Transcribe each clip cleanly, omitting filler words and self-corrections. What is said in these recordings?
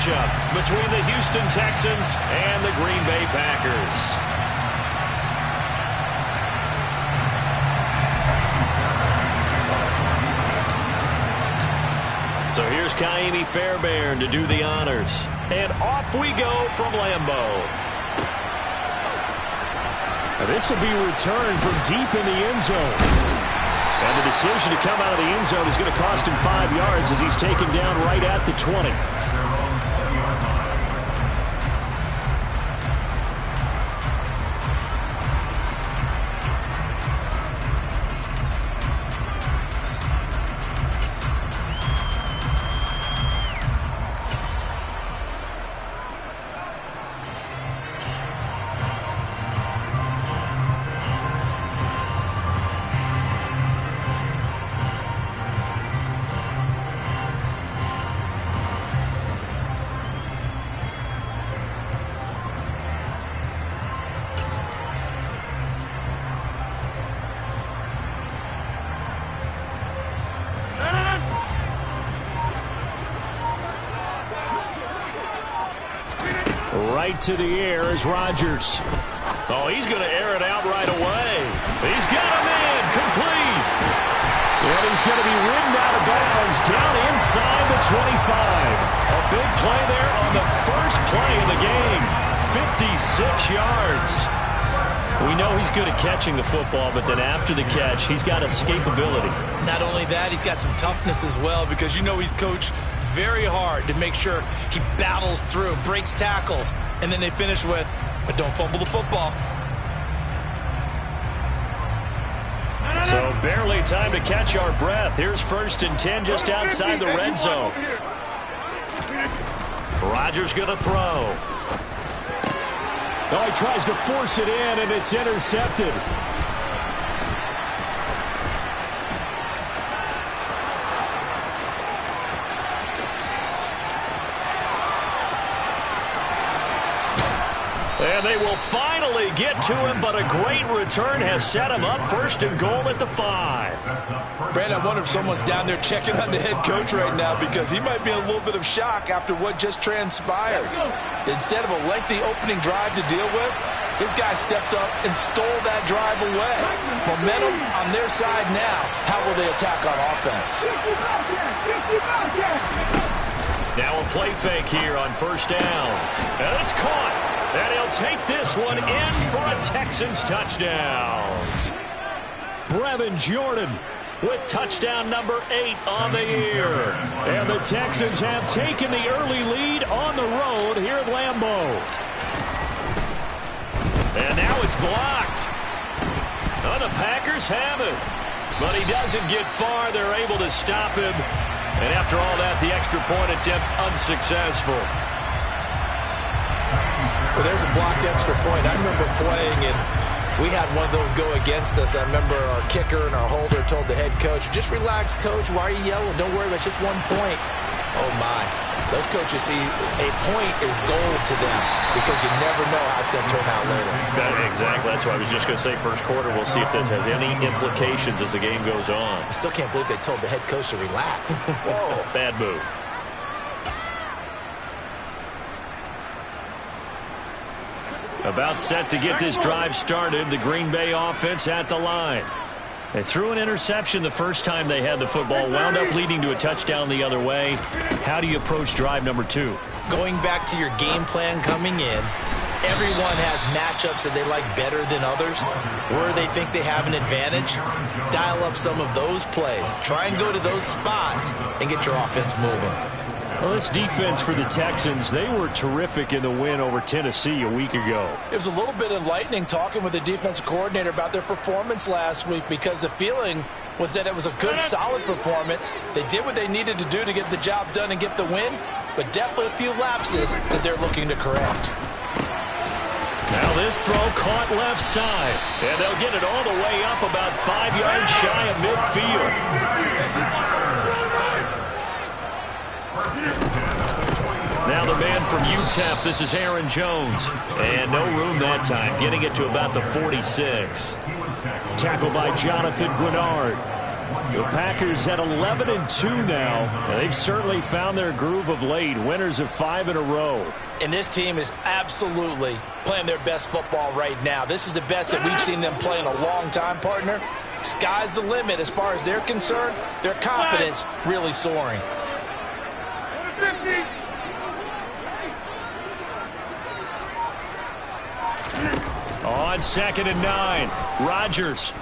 matchup between the Houston Texans and the Green Bay Packers. So here's Kaimi Fairbairn to do the honors. And off we go from Lambeau. This will be returned from deep in the end zone. And the decision to come out of the end zone is going to cost him 5 yards as he's taken down right at the 20. Right to the air is Rodgers. Oh, he's going to air it out right away. He's got him in, complete. And he's going to be ridden out of bounds down inside the 25. A big play there on the first play of the game. 56 yards. We know he's good at catching the football, but then after the catch, he's got escapability. Not only that, he's got some toughness as well, because you know he's coached very hard to make sure he battles through, breaks tackles, and then they finish with, but don't fumble the football. So barely time to catch our breath. Here's 1st and 10 just outside the red zone. Rodgers going to throw. Oh, he tries to force it in, and it's intercepted. And they will finally get to him, but a great return has set him up 1st and goal at the 5. Brandon, I wonder if someone's down there checking on the head coach right now, because he might be in a little bit of shock after what just transpired. Instead of a lengthy opening drive to deal with, this guy stepped up and stole that drive away. Momentum on their side now. How will they attack on offense? Now a play fake here on 1st down. And it's caught. And he'll take this one in for a Texans touchdown. Brevin Jordan with touchdown number 8 on the year. And the Texans have taken the early lead on the road here at Lambeau. And now it's blocked. Oh, the Packers have it. But he doesn't get far. They're able to stop him. And after all that, the extra point attempt unsuccessful. Well, there's a blocked extra point. I remember playing, and we had one of those go against us. I remember our kicker and our holder told the head coach, just relax, coach. Why are you yelling? Don't worry, it's just 1 point. Oh, my. Those coaches see a point is gold to them because you never know how it's going to turn out later. Exactly. That's what I was just going to say. First quarter, we'll see if this has any implications as the game goes on. I still can't believe they told the head coach to relax. Whoa. Bad move. About set to get this drive started. The Green Bay offense at the line. They threw an interception the first time they had the football, wound up leading to a touchdown the other way. How do you approach drive number 2? Going back to your game plan coming in, everyone has matchups that they like better than others, where they think they have an advantage. Dial up some of those plays. Try and go to those spots and get your offense moving. Well, this defense for the Texans, they were terrific in the win over Tennessee a week ago. It was a little bit enlightening talking with the defensive coordinator about their performance last week, because the feeling was that it was a good, solid performance. They did what they needed to do to get the job done and get the win, but definitely a few lapses that they're looking to correct. Now this throw caught left side, and they'll get it all the way up about 5 yards shy of midfield. Now the man from UTEP, this is Aaron Jones. And no room that time, getting it to about the 46. Tackled by Jonathan Grenard. The Packers at 11-2 now. And they've certainly found their groove of late. Winners of 5 in a row. And this team is absolutely playing their best football right now. This is the best that we've seen them play in a long time, partner. Sky's the limit as far as they're concerned. Their confidence really soaring. On 2nd and 9, Rodgers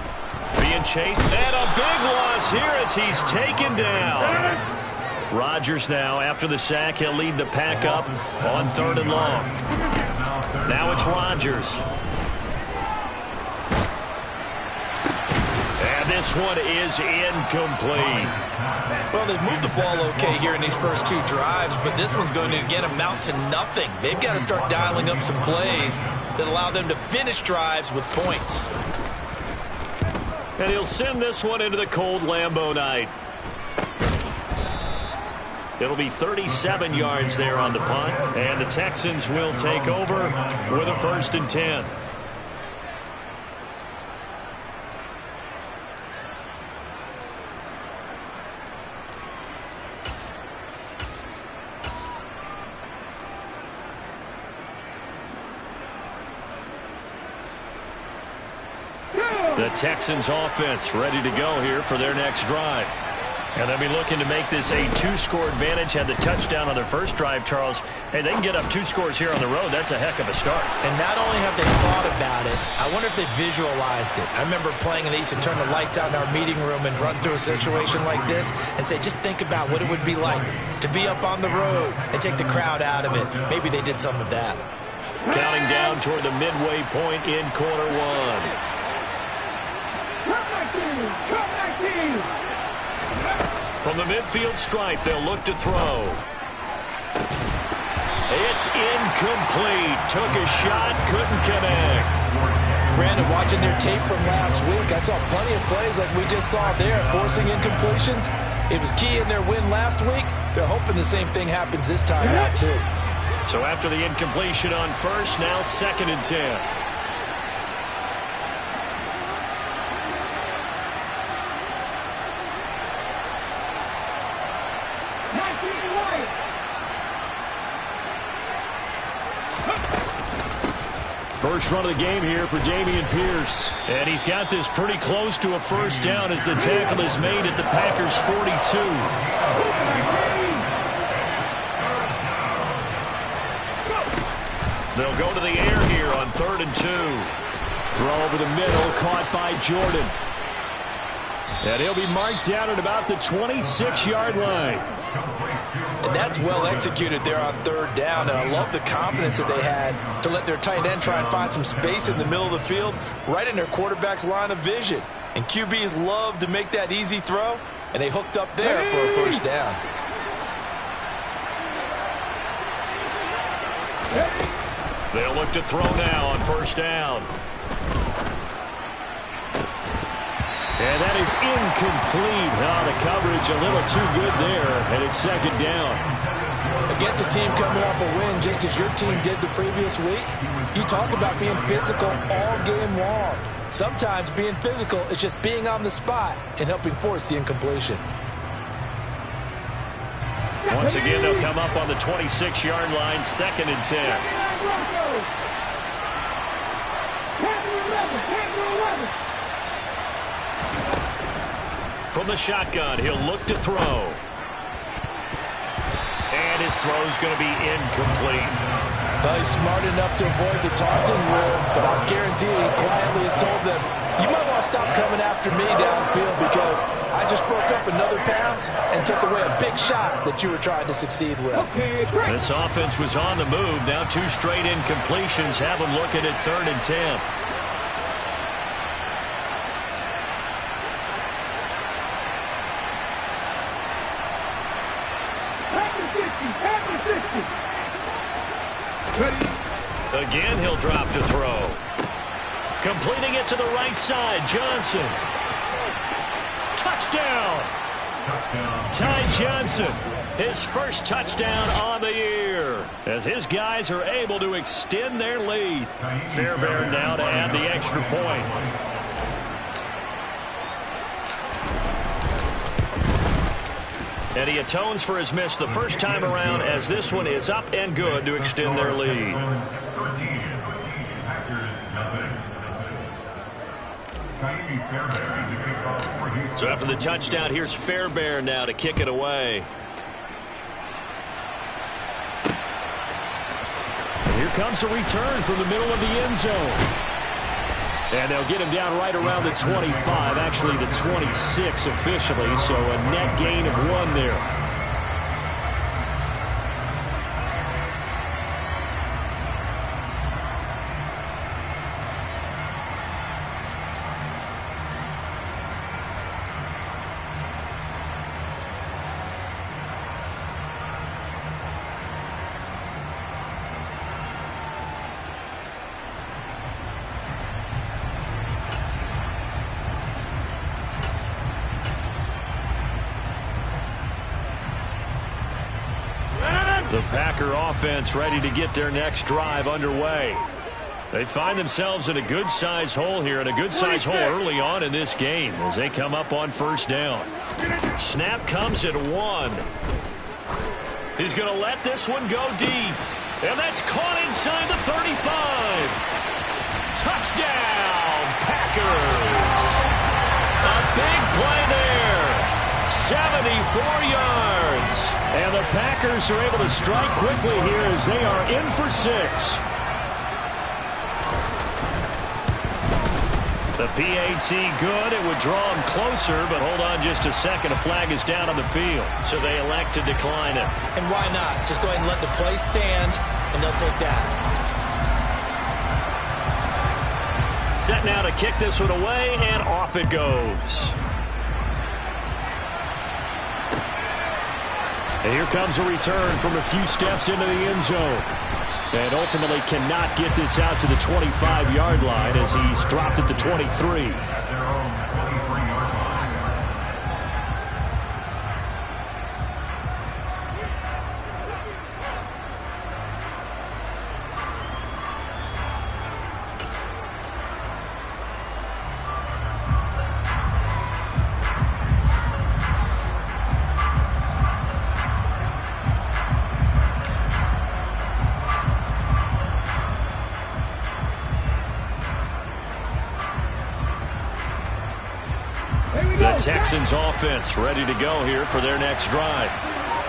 being chased, and a big loss here as he's taken down. Rodgers now, after the sack, he'll lead the pack up on 3rd and long. Now it's Rodgers. And this one is incomplete. Well, they've moved the ball okay here in these first 2 drives, but this one's going to, again, amount to nothing. They've got to start dialing up some plays that allow them to finish drives with points. And he'll send this one into the cold Lambeau night. It'll be 37 yards there on the punt, and the Texans will take over with a 1st and 10. The Texans offense ready to go here for their next drive. And they'll be looking to make this a 2-score advantage. Had the touchdown on their first drive, Charles. Hey, they can get up 2 scores here on the road. That's a heck of a start. And not only have they thought about it, I wonder if they visualized it. I remember playing, and they used to turn the lights out in our meeting room and run through a situation like this and say, just think about what it would be like to be up on the road and take the crowd out of it. Maybe they did some of that. Counting down toward the midway point in quarter 1. From the midfield stripe, they'll look to throw. It's incomplete. Took a shot, couldn't connect. Brandon, watching their tape from last week, I saw plenty of plays like we just saw there, forcing incompletions. It was key in their win last week. They're hoping the same thing happens this time out, too. So after the incompletion on 1st, now 2nd and 10. First run of the game here for Dameon Pierce. And he's got this pretty close to a 1st down as the tackle is made at the Packers' 42. They'll go to the air here on 3rd and 2. Throw over the middle, caught by Jordan. And he'll be marked down at about the 26-yard line. And that's well executed there on 3rd down, and I love the confidence that they had to let their tight end try and find some space in the middle of the field, right in their quarterback's line of vision. And QBs love to make that easy throw, and they hooked up there for a 1st down. They'll look to throw now on 1st down. And that is incomplete. The coverage a little too good there, and it's 2nd down. Against a team coming off a win, just as your team did the previous week, you talk about being physical all game long. Sometimes being physical is just being on the spot and helping force the incompletion. Once again, they'll come up on the 26-yard line, 2nd and 10. From the shotgun, he'll look to throw. And his throw's going to be incomplete. Well, he's smart enough to avoid the taunting rule, but I'll guarantee he quietly has told them, you might want to stop coming after me downfield because I just broke up another pass and took away a big shot that you were trying to succeed with. This offense was on the move. Now 2 straight incompletions have them looking at 3rd and 10. Again, he'll drop to throw. Completing it to the right side, Johnson. Touchdown! Ty Johnson, his 1st touchdown on the year, as his guys are able to extend their lead. Fairbairn now to add the extra point. And he atones for his miss the first time around as this one is up and good to extend their lead. So after the touchdown, here's Fairbairn now to kick it away. And here comes a return from the middle of the end zone. And they'll get him down right around the 25, actually the 26 officially, so a net gain of 1 there. The Packer offense ready to get their next drive underway. They find themselves in a good-sized hole here, and a good-sized hole early on in this game as they come up on first down. Snap comes at 1. He's going to let this one go deep. And that's caught inside the 35. Touchdown, Packers. A big play there. 74 yards. And the Packers are able to strike quickly here as they are in for 6. The PAT good. It would draw him closer, but hold on just a second. A flag is down on the field, so they elect to decline it. And why not? Just go ahead and let the play stand, and they'll take that. Set now to kick this one away, and off it goes. And here comes a return from a few steps into the end zone. And ultimately cannot get this out to the 25-yard line as he's dropped at the 23. The Texans offense ready to go here for their next drive.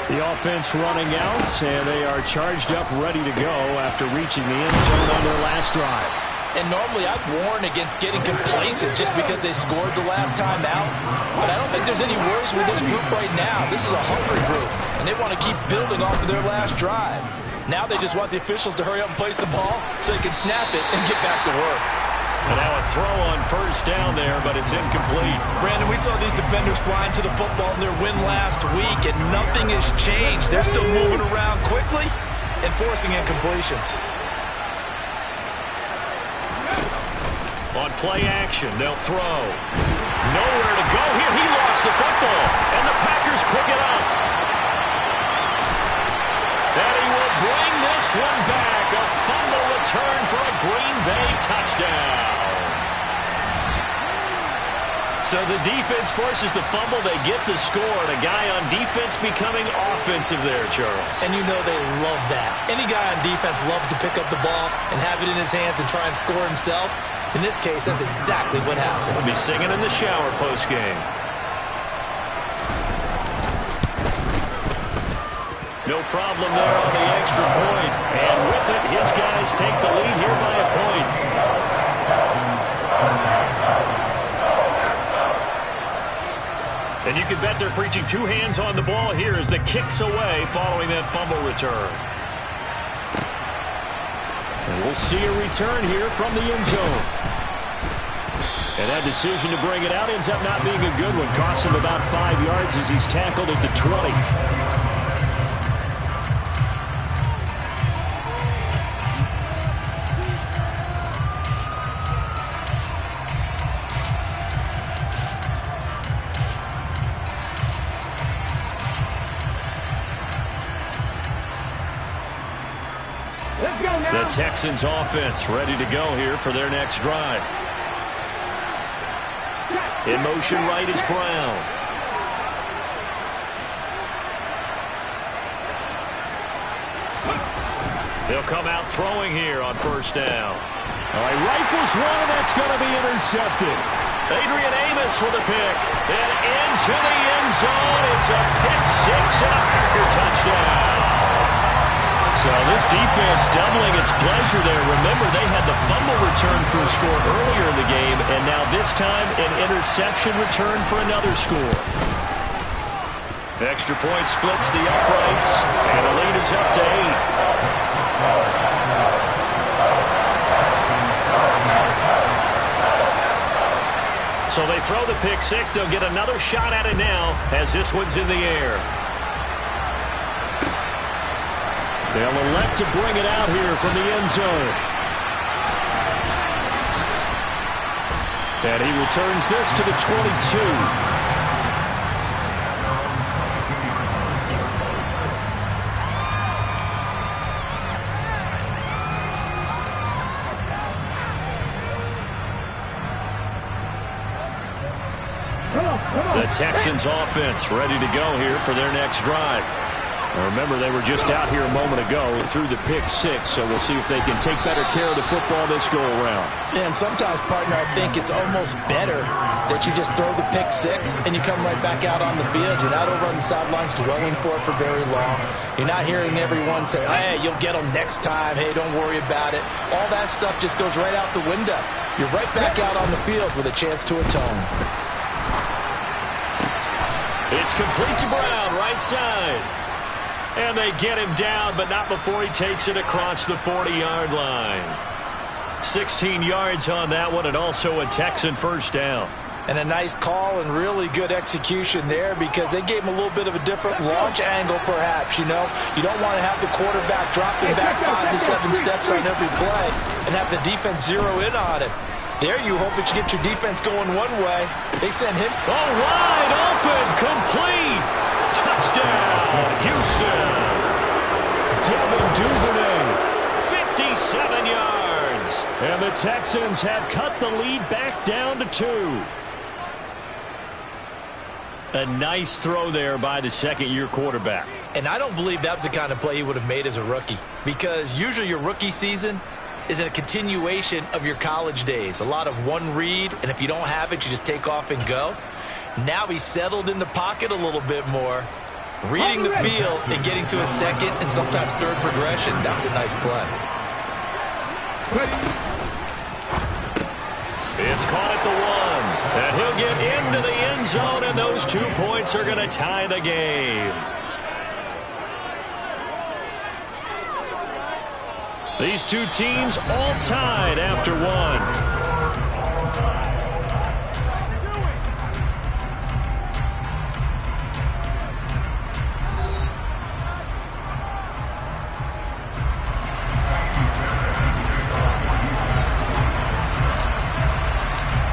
The offense running out, and they are charged up, ready to go after reaching the end zone on their last drive. And normally I'd warn against getting complacent just because they scored the last time out. But I don't think there's any worries with this group right now. This is a hungry group, and they want to keep building off of their last drive. Now they just want the officials to hurry up and place the ball so they can snap it and get back to work. And now a throw on first down there, but it's incomplete. Brandon, we saw these defenders flying to the football in their win last week, and nothing has changed. They're still moving around quickly and forcing incompletions. On play action, they'll throw. Nowhere to go here. He lost the football, and the Packers pick it up. And he will bring this one back. A fumble return for a Green Bay touchdown. So the defense forces the fumble. They get the score, and a guy on defense becoming offensive there, Charles. And you know they love that. Any guy on defense loves to pick up the ball and have it in his hands and try and score himself. In this case, that's exactly what happened. He'll be singing in the shower post-game. No problem there on the extra point. And with it, his guys take the lead here by a point. And you can bet they're preaching 2 hands on the ball here as the kick's away following that fumble return. And we'll see a return here from the end zone. And that decision to bring it out ends up not being a good one. Costs him about 5 yards as he's tackled at the 20. The Texans offense ready to go here for their next drive. In motion right is Brown. They'll come out throwing here on first down. All right, rifles one, and that's going to be intercepted. Adrian Amos with a pick. And into the end zone. It's a pick six and a Packer touchdown. So this defense doubling its pleasure there. Remember, they had the fumble return for a score earlier in the game, and now this time an interception return for another score. Extra point splits the uprights, and the lead is up to 8. So they throw the pick six. They'll get another shot at it now as this one's in the air. They'll elect to bring it out here from the end zone. And he returns this to the 22. The Texans offense ready to go here for their next drive. Now remember, they were just out here a moment ago through the pick six, so we'll see if they can take better care of the football this go-around. Yeah, and sometimes, partner, I think it's almost better that you just throw the pick six and you come right back out on the field. You're not over on the sidelines dwelling for it for very long. You're not hearing everyone say, hey, you'll get them next time. Hey, don't worry about it. All that stuff just goes right out the window. You're right back out on the field with a chance to atone. It's complete to Brown, right side. And they get him down, but not before he takes it across the 40-yard line. 16 yards on that one, and also a Texan first down. And a nice call and really good execution there because they gave him a little bit of a different launch angle, perhaps. You know, you don't want to have the quarterback dropping back 5 to 7 steps on every play and have the defense zero in on it. There you hope that you get your defense going one way. They send him. Oh, wide open, complete. Touchdown, Houston. Devin Duvernay. 57 yards. And the Texans have cut the lead back down to 2. A nice throw there by the second-year quarterback. And I don't believe that was the kind of play he would have made as a rookie, because usually your rookie season is a continuation of your college days. A lot of one read, and if you don't have it, you just take off and go. Now he's settled in the pocket a little bit more, reading the field and getting to a second and sometimes third progression. That was a nice play. It's caught at the 1, and he'll get into the end zone, and those 2 points are going to tie the game. These two teams all tied after 1.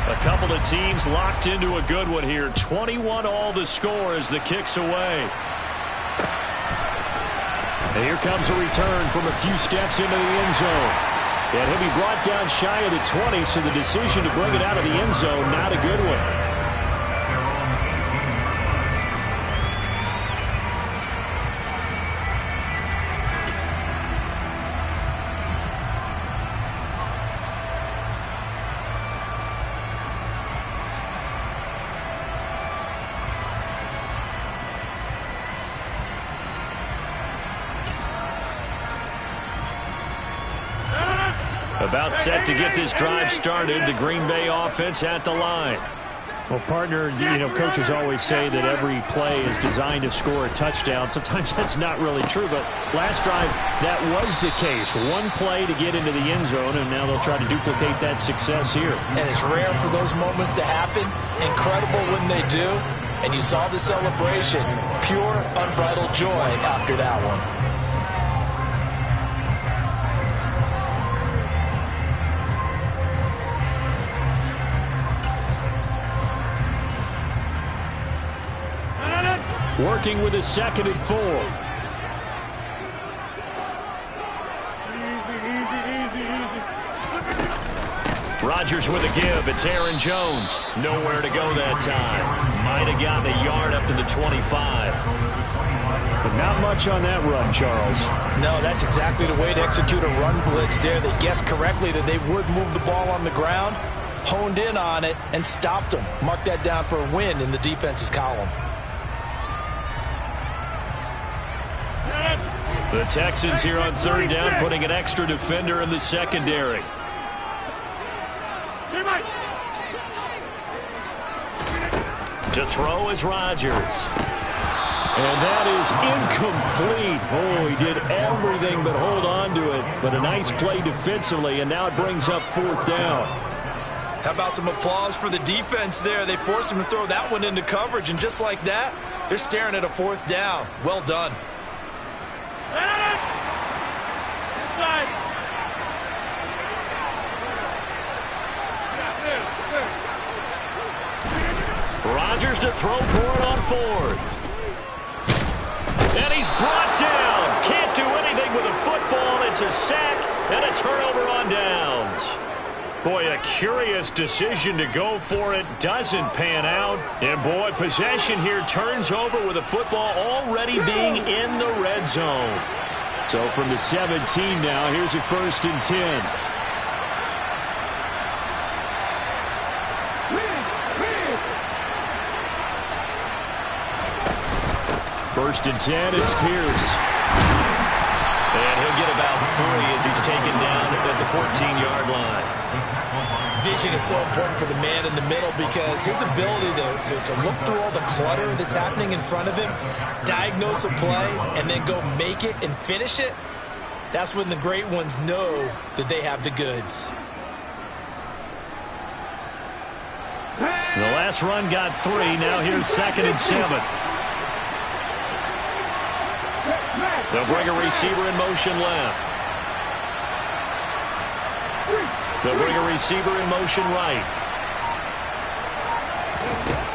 A couple of teams locked into a good one here. 21 all the score as the kick's away. And here comes a return from a few steps into the end zone. And he'll be brought down shy of the 20, so the decision to bring it out of the end zone, not a good one. About set to get this drive started. The Green Bay offense at the line. Well, partner, you know, coaches always say that every play is designed to score a touchdown. Sometimes that's not really true, but last drive, that was the case. One play to get into the end zone, and now they'll try to duplicate that success here. And it's rare for those moments to happen. Incredible when they do. And you saw the celebration. Pure, unbridled joy after that one. Working with a 2nd and 4. Rodgers with a give. It's Aaron Jones. Nowhere to go that time. Might have gotten a yard up to the 25. But not much on that run, Charles. No, that's exactly the way to execute a run blitz there. They guessed correctly that they would move the ball on the ground, honed in on it, and stopped them. Mark that down for a win in the defense's column. The Texans here on third down, putting an extra defender in the secondary. To throw is Rodgers. And that is incomplete. Oh, he did everything but hold on to it. But a nice play defensively, and now it brings up fourth down. How about some applause for the defense there? They forced him to throw that one into coverage, and just like that, they're staring at a fourth down. Well done. Rodgers to throw for it on fourth. And he's brought down. Can't do anything with a football. It's a sack and a turnover on downs. Boy, a curious decision to go for it. Doesn't pan out. And, boy, possession here turns over with a football already being in the red zone. So from the 17 now, here's a 1st and 10. First and 10, it's Pierce. And he'll get about 3 as he's taken down at the 14-yard line. Vision is so important for the man in the middle because his ability to look through all the clutter that's happening in front of him, diagnose a play, and then go make it and finish it, that's when the great ones know that they have the goods. The last run got 3. Now here's 2nd and 7. They'll bring a receiver in motion left. They'll bring a receiver in motion right.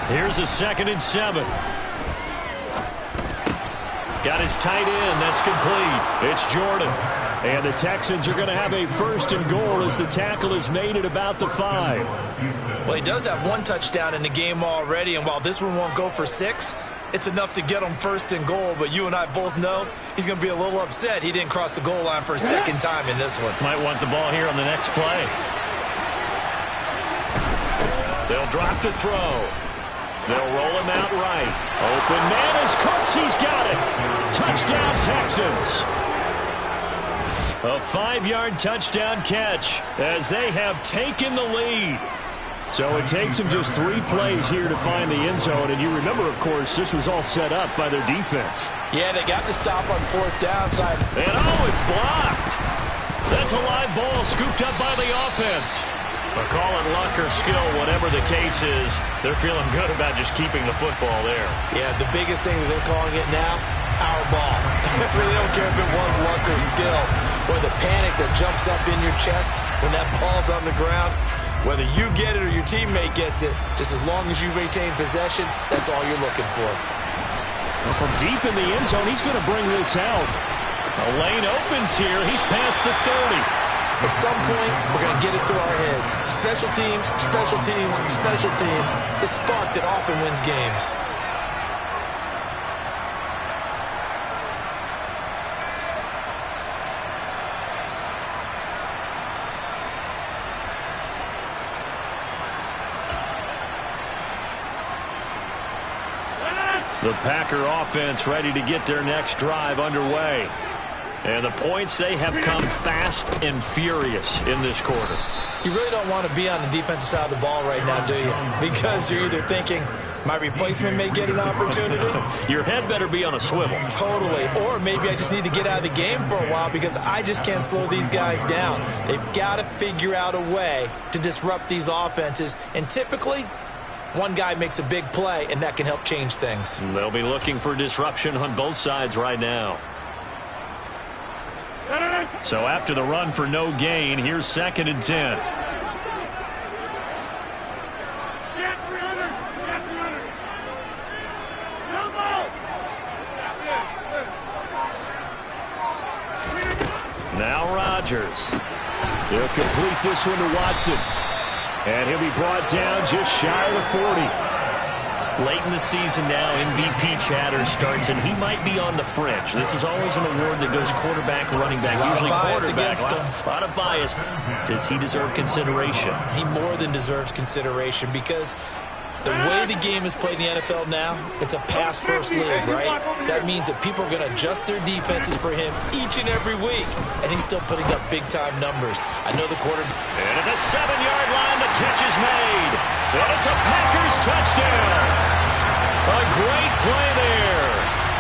Here's a 2nd and 7. Got his tight end. That's complete. It's Jordan. And the Texans are going to have a 1st and goal as the tackle is made at about the 5. Well, he does have 1 touchdown in the game already, and while this one won't go for 6, it's enough to get him 1st and goal, but you and I both know he's going to be a little upset he didn't cross the goal line for a second time in this one. Might want the ball here on the next play. They'll drop to throw. They'll roll him out right. Open man is Cooks. He's got it. Touchdown, Texans. A 5-yard touchdown catch as they have taken the lead. So it takes them just 3 plays here to find the end zone. And you remember, of course, this was all set up by their defense. Yeah, they got the stop on 4th down side. And, oh, it's blocked. That's a live ball scooped up by the offense. But call it luck or skill, whatever the case is, they're feeling good about just keeping the football there. Yeah, the biggest thing that they're calling it now, our ball. They don't care if it was luck or skill. Or the panic that jumps up in your chest when that ball's on the ground. Whether you get it or your teammate gets it, just as long as you retain possession, that's all you're looking for. Well, from deep in the end zone, he's going to bring this out. A lane opens here. He's past the 30. At some point, we're going to get it through our heads. Special teams, special teams, special teams. The spark that often wins games. The Packer offense ready to get their next drive underway. And the points, they have come fast and furious in this quarter. You really don't want to be on the defensive side of the ball right now, do you? Because you're either thinking, my replacement may get an opportunity. Your head better be on a swivel. Totally. Or maybe I just need to get out of the game for a while because I just can't slow these guys down. They've got to figure out a way to disrupt these offenses. And typically, one guy makes a big play, and that can help change things. They'll be looking for disruption on both sides right now. So after the run for no gain, here's 2nd and 10. Now Rodgers. He'll complete this one to Watson. And he'll be brought down just shy of the 40. Late in the season now, MVP chatter starts, and he might be on the fringe. This is always an award that goes quarterback, running back, usually quarterback. A lot of bias. Does he deserve consideration? He more than deserves consideration because the way the game is played in the NFL now, it's a pass-first league, right? So that means that people are going to adjust their defenses for him each and every week, and he's still putting up big-time numbers. I know the quarterback. And at the 7-yard line, the catch is made. And it's a Packers touchdown. A great play there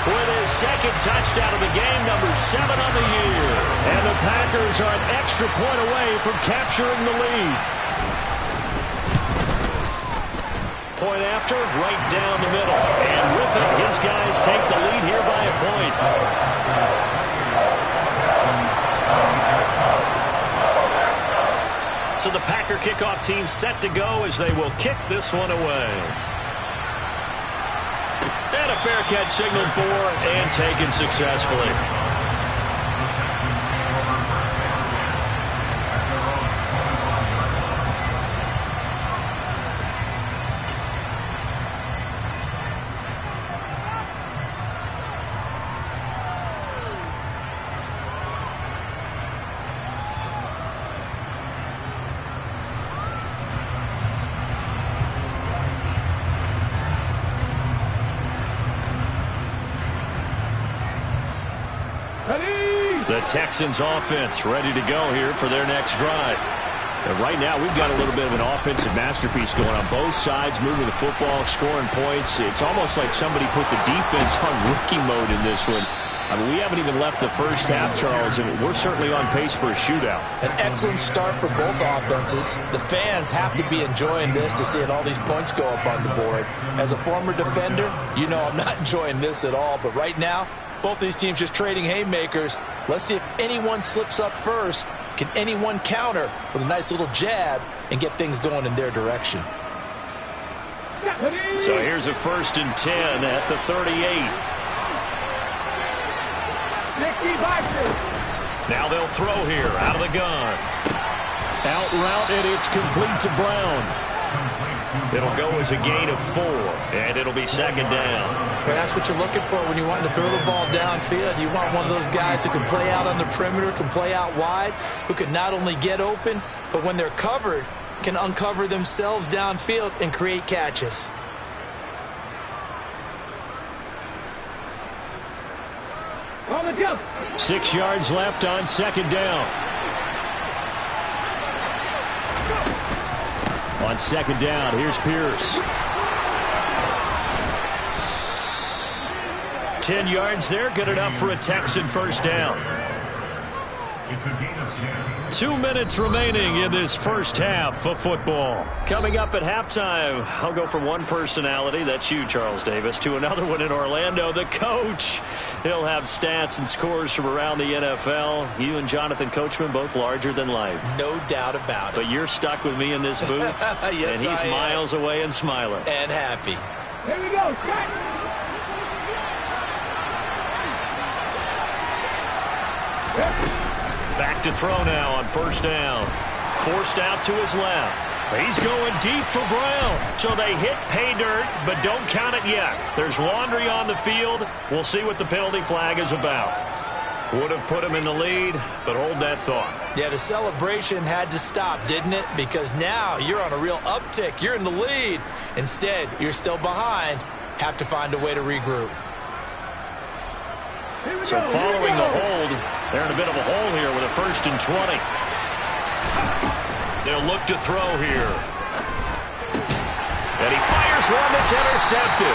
with his second touchdown of the game, number 7 on the year. And the Packers are an extra point away from capturing the lead. Point after, right down the middle. And with it, his guys take the lead here by a point. So the Packer kickoff team set to go as they will kick this one away. And a fair catch signaled for and taken successfully. The Texans offense ready to go here for their next drive. And right now we've got a little bit of an offensive masterpiece going on both sides, moving the football, scoring points. It's almost like somebody put the defense on rookie mode in this one. I mean, we haven't even left the first half, Charles, and we're certainly on pace for a shootout. An excellent start for both offenses. The fans have to be enjoying this to seeing all these points go up on the board. As a former defender, you know I'm not enjoying this at all, but right now, both these teams just trading haymakers. Let's see if anyone slips up first. Can anyone counter with a nice little jab and get things going in their direction? So here's a 1st and 10 at the 38. Now they'll throw here out of the gun. Out route, and it's complete to Brown. It'll go as a gain of 4, and it'll be 2nd down. That's what you're looking for when you want to throw the ball downfield. You want one of those guys who can play out on the perimeter, can play out wide, who can not only get open, but when they're covered, can uncover themselves downfield and create catches. On the jump. 6 yards left on 2nd down. On 2nd down, here's Pierce. 10 yards there, good enough for a Texan 1st down. 2 minutes remaining in this first half of football. Coming up at halftime, I'll go from one personality, that's you, Charles Davis, to another one in Orlando, the coach. He'll have stats and scores from around the NFL. You and Jonathan Coachman both larger than life. No doubt about it. But you're stuck with me in this booth, yes, and he's miles away and smiling. And happy. Here we go. Back to throw now on 1st down. Forced out to his left. He's going deep for Brown. So they hit pay dirt, but don't count it yet. There's laundry on the field. We'll see what the penalty flag is about. Would have put him in the lead, but hold that thought. Yeah, the celebration had to stop, didn't it? Because now you're on a real uptick. You're in the lead. Instead, you're still behind. Have to find a way to regroup. So following the hold, they're in a bit of a hole here with a 1st and 20. They'll look to throw here. And he fires one that's intercepted.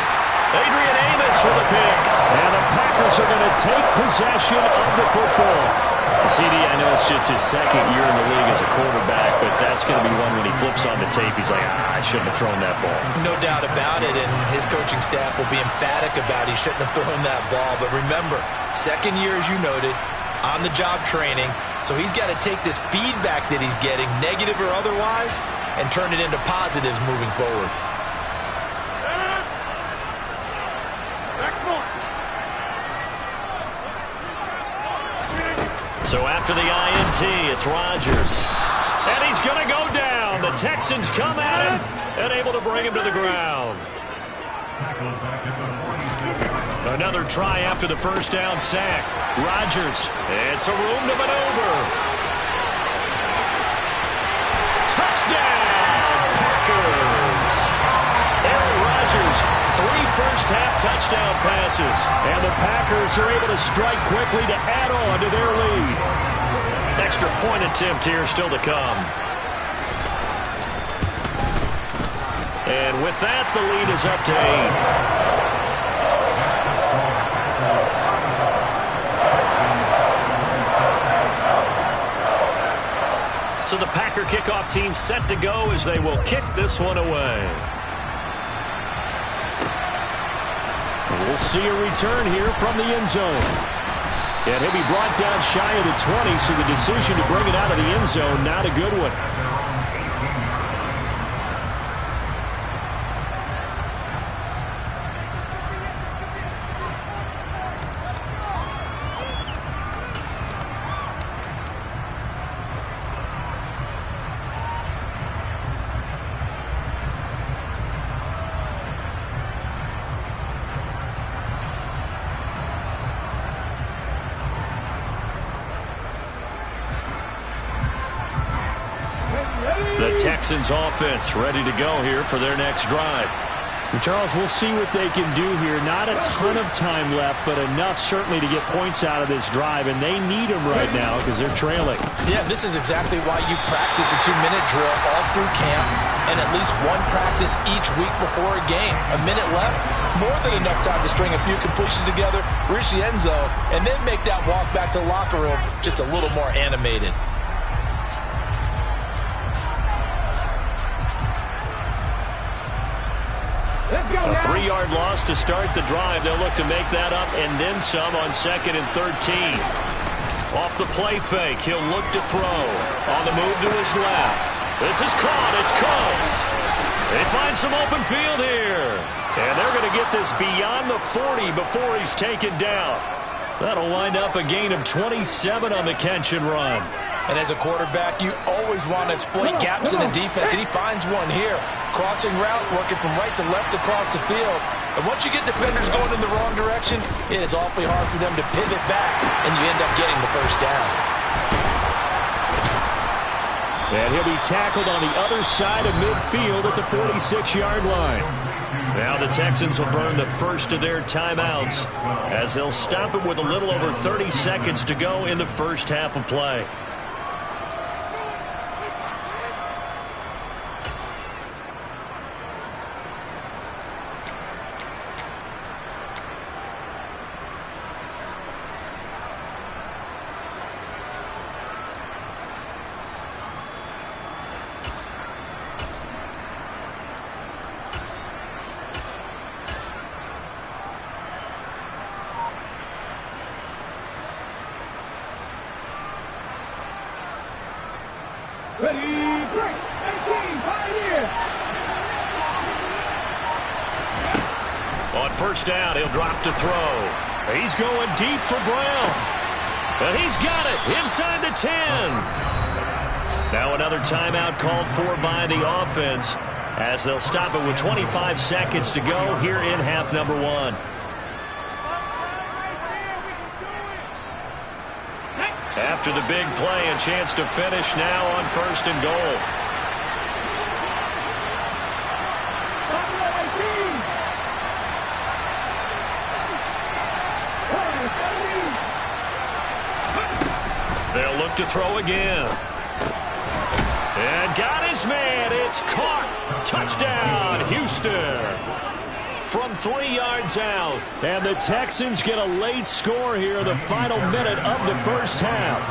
Adrian Amos for the pick. And the Packers are going to take possession of the football. CD, I know it's just his 2nd year in the league as a quarterback, but that's going to be one when he flips on the tape. He's like, I shouldn't have thrown that ball. No doubt about it, and his coaching staff will be emphatic about he shouldn't have thrown that ball. But remember, 2nd year, as you noted, on-the-job training, so he's got to take this feedback that he's getting, negative or otherwise, and turn it into positives moving forward. So after the INT, it's Rodgers. And he's going to go down. The Texans come at him and able to bring him to the ground. Another try after the first down sack. Rodgers. It's a room to maneuver. Touchdown, Packers. Aaron Rodgers, 3 first-half touchdown passes. And the Packers are able to strike quickly to add on to their lead. Extra point attempt here still to come. And with that, the lead is up to 8. So the Packer kickoff team set to go as they will kick this one away. We'll see a return here from the end zone. And he'll be brought down shy of the 20, so the decision to bring it out of the end zone, not a good one. The Texans offense ready to go here for their next drive. And Charles, we'll see what they can do here. Not a ton of time left, but enough certainly to get points out of this drive, and they need them right now because they're trailing. Yeah, this is exactly why you practice a 2-minute drill all through camp and at least one practice each week before a game. A minute left, more than enough time to string a few completions together, reach the end zone, and then make that walk back to the locker room just a little more animated. A 3-yard loss to start the drive. They'll look to make that up and then some on 2nd and 13. Off the play fake, he'll look to throw. On the move to his left. This is caught. It's close. They find some open field here. And they're going to get this beyond the 40 before he's taken down. That'll wind up a gain of 27 on the catch and run. And as a quarterback, you always want to exploit gaps in the defense, and he finds one here. Crossing route, working from right to left across the field. And once you get defenders going in the wrong direction, it is awfully hard for them to pivot back, and you end up getting the first down. And he'll be tackled on the other side of midfield at the 46-yard line. Now the Texans will burn the first of their timeouts as they'll stop it with a little over 30 seconds to go in the first half of play. Ready, break, 18, Pioneer. On first down, he'll drop to throw. He's going deep for Brown. And he's got it inside the 10. Now another timeout called for by the offense as they'll stop it with 25 seconds to go here in half number 1. After the big play, a chance to finish now on 1st and goal. They'll look to throw again. And got his man. It's caught. Touchdown, Houston. From 3 yards out. And the Texans get a late score here in the final minute of the first half.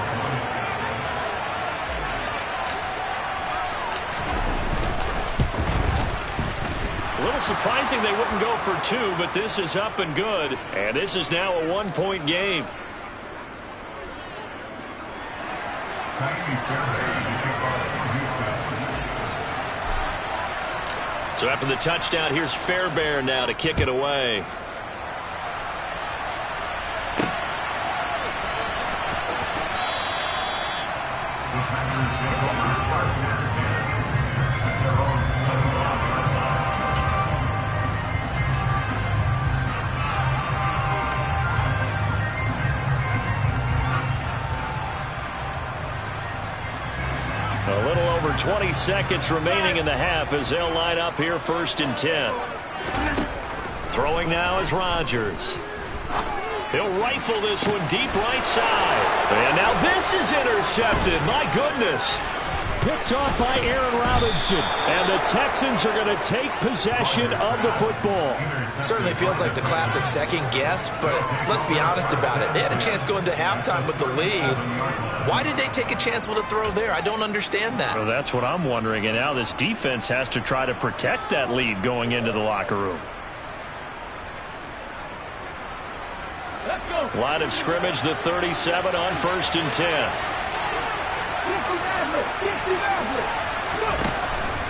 A little surprising they wouldn't go for 2, but this is up and good. And this is now a 1-point game. So after the touchdown, here's Fairbairn now to kick it away. 20 seconds remaining in the half as they'll line up here 1st and 10. Throwing now is Rodgers. He'll rifle this one deep right side. And now this is intercepted. My goodness. Picked off by Aaron Robinson. And the Texans are going to take possession of the football. Certainly feels like the classic second guess, but let's be honest about it. They had a chance going to halftime with the lead. Why did they take a chance with a throw there? I don't understand that. Well, that's what I'm wondering. And now this defense has to try to protect that lead going into the locker room. Line of scrimmage, the 37 on 1st and 10.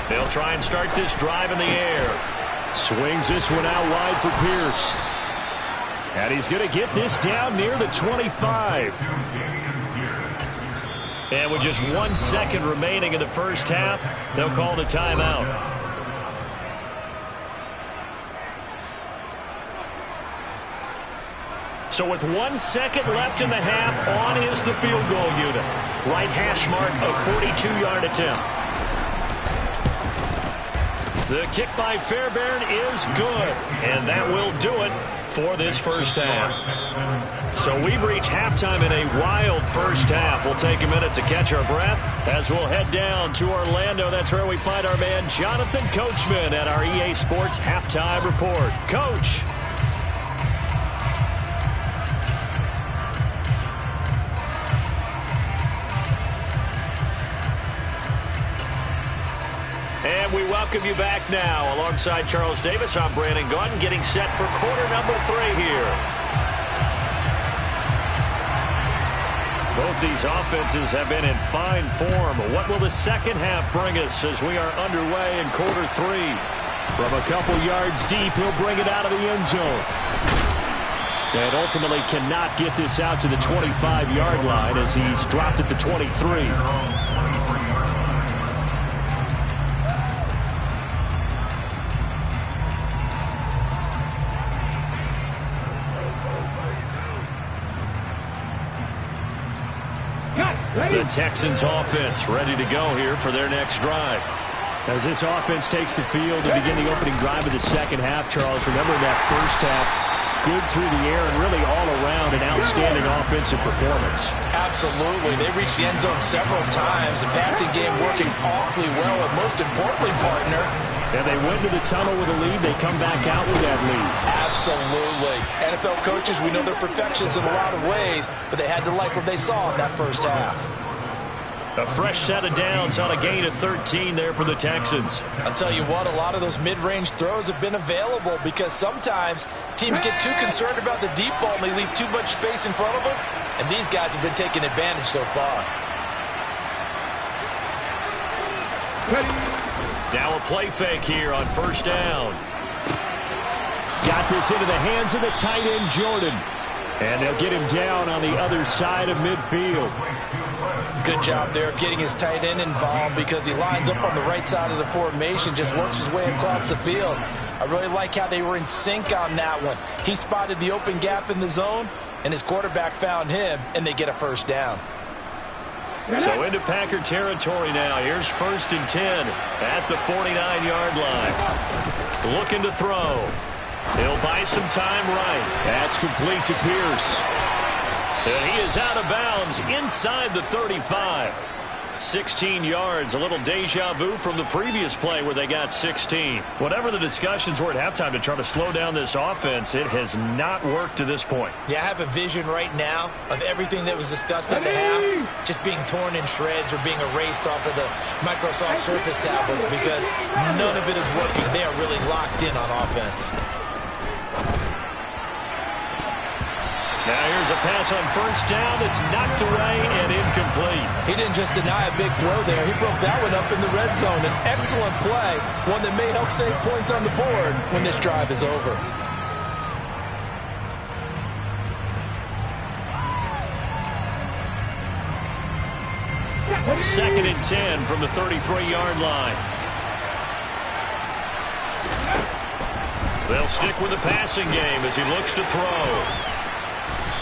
They'll try and start this drive in the air. Swings this one out wide for Pierce. And he's going to get this down near the 25. And with just 1 second remaining in the first half, they'll call the timeout. So with 1 second left in the half, on is the field goal unit. Right hash mark, a 42-yard attempt. The kick by Fairbairn is good, and that will do it for this first half. So we've reached halftime in a wild first half. We'll take a minute to catch our breath as we'll head down to Orlando. That's where we find our man Jonathan Coachman at our EA Sports Halftime Report. Coach. And we welcome you back now. Alongside Charles Davis, I'm Brandon Gaudin, getting set for quarter number 3 here. Both these offenses have been in fine form. What will the second half bring us as we are underway in quarter 3? From a couple yards deep, he'll bring it out of the end zone. And ultimately cannot get this out to the 25-yard line as he's dropped at the 23. The Texans offense ready to go here for their next drive. As this offense takes the field to begin the opening drive of the second half, Charles, remember that first half, good through the air and really all around an outstanding offensive performance. Absolutely. They reached the end zone several times. The passing game working awfully well, and most importantly, partner, and they went to the tunnel with a lead. They come back out with that lead. Absolutely. NFL coaches, we know they're perfectionists in a lot of ways, but they had to like what they saw in that first half. A fresh set of downs on a gain of 13 there for the Texans. I'll tell you what, a lot of those mid-range throws have been available because sometimes teams get too concerned about the deep ball and they leave too much space in front of them, and these guys have been taking advantage so far. Now a play fake here on first down. Got this into the hands of the tight end, Jordan. And they'll get him down on the other side of midfield. Good job there of getting his tight end involved because he lines up on the right side of the formation, just works his way across the field. I really like how they were in sync on that one. He spotted the open gap in the zone, and his quarterback found him, and they get a first down. So into Packer territory now. Here's 1st and 10 at the 49-yard line. Looking to throw. He'll buy some time right. That's complete to Pierce. And he is out of bounds inside the 35. 16 yards, a little deja vu from the previous play where they got 16. Whatever the discussions were at halftime to try to slow down this offense, it has not worked to this point. Yeah, I have a vision right now of everything that was discussed at the half just being torn in shreds or being erased off of the Microsoft Surface tablets because none of it is working. They are really locked in on offense. Now here's a pass on first down. It's knocked away and incomplete. He didn't just deny a big throw there. He broke that one up in the red zone. An excellent play, one that may help save points on the board when this drive is over. Second and 10 from the 33-yard line. They'll stick with the passing game as he looks to throw.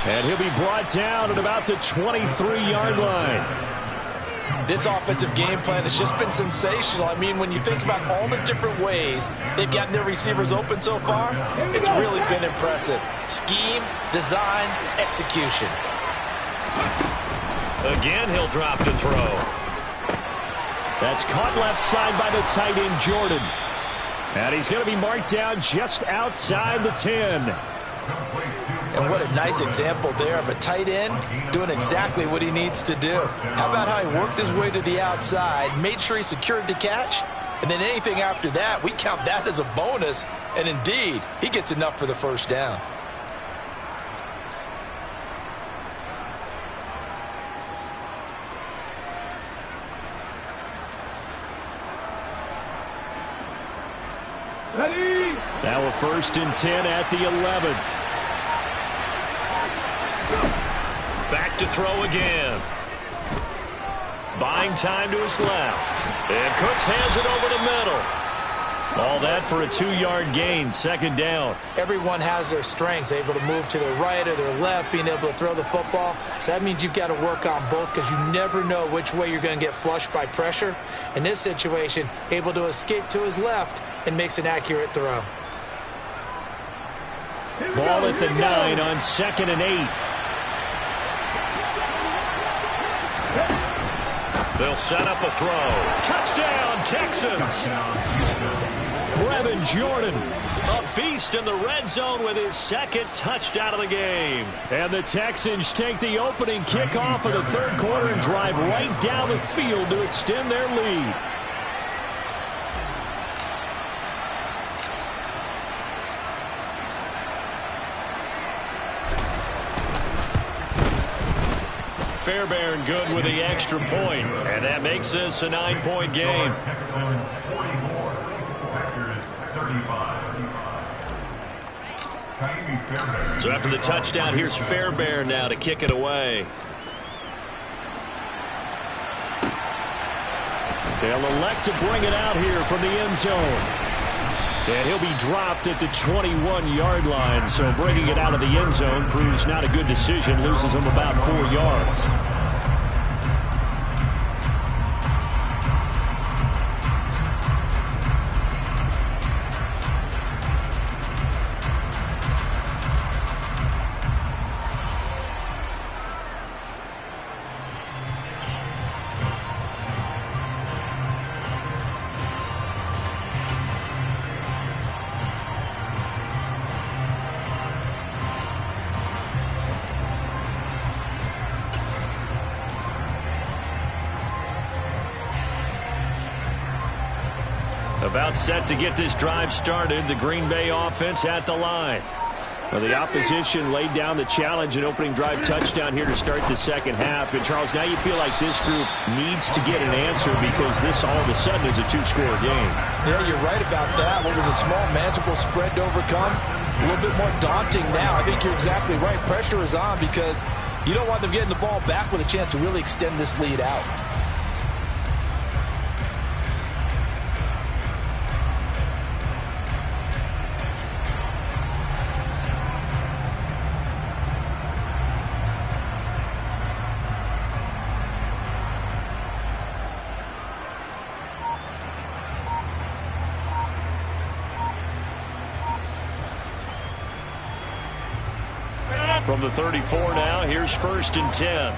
And he'll be brought down at about the 23-yard line. This offensive game plan has just been sensational. I mean, when you think about all the different ways they've gotten their receivers open so far, it's really been impressive. Scheme, design, execution. Again, he'll drop to throw. That's caught left side by the tight end, Jordan. And he's going to be marked down just outside the 10. And what a nice example there of a tight end doing exactly what he needs to do. How about how he worked his way to the outside, made sure he secured the catch, and then anything after that, we count that as a bonus. And indeed, he gets enough for the first down. Now a 1st and 10 at the 11. Back to throw again. Buying time to his left. And Cooks has it over the middle. All that for a 2-yard gain, 2nd down. Everyone has their strengths, able to move to their right or their left, being able to throw the football. So that means you've got to work on both because you never know which way you're going to get flushed by pressure. In this situation, able to escape to his left and makes an accurate throw. Ball at the 9 on 2nd and 8. They'll set up a throw. Touchdown, Texans. Brevin Jordan. A beast in the red zone with his 2nd touchdown of the game. And the Texans take the opening kickoff of the 3rd quarter and drive right down the field to extend their lead. Fairbairn good with the extra point, and that makes this a 9-point game. So after the touchdown, here's Fairbairn now to kick it away. They'll elect to bring it out here from the end zone. And he'll be dropped at the 21-yard line. So bringing it out of the end zone proves not a good decision. Loses him about 4 yards. About set to get this drive started. The Green Bay offense at the line. Well, the opposition laid down the challenge and opening drive touchdown here to start the 2nd half. And, Charles, now you feel like this group needs to get an answer because this all of a sudden is a 2-score game. Yeah, you're right about that. What was a small, manageable spread to overcome, a little bit more daunting now. I think you're exactly right. Pressure is on because you don't want them getting the ball back with a chance to really extend this lead out. From the 34 now, here's 1st and 10.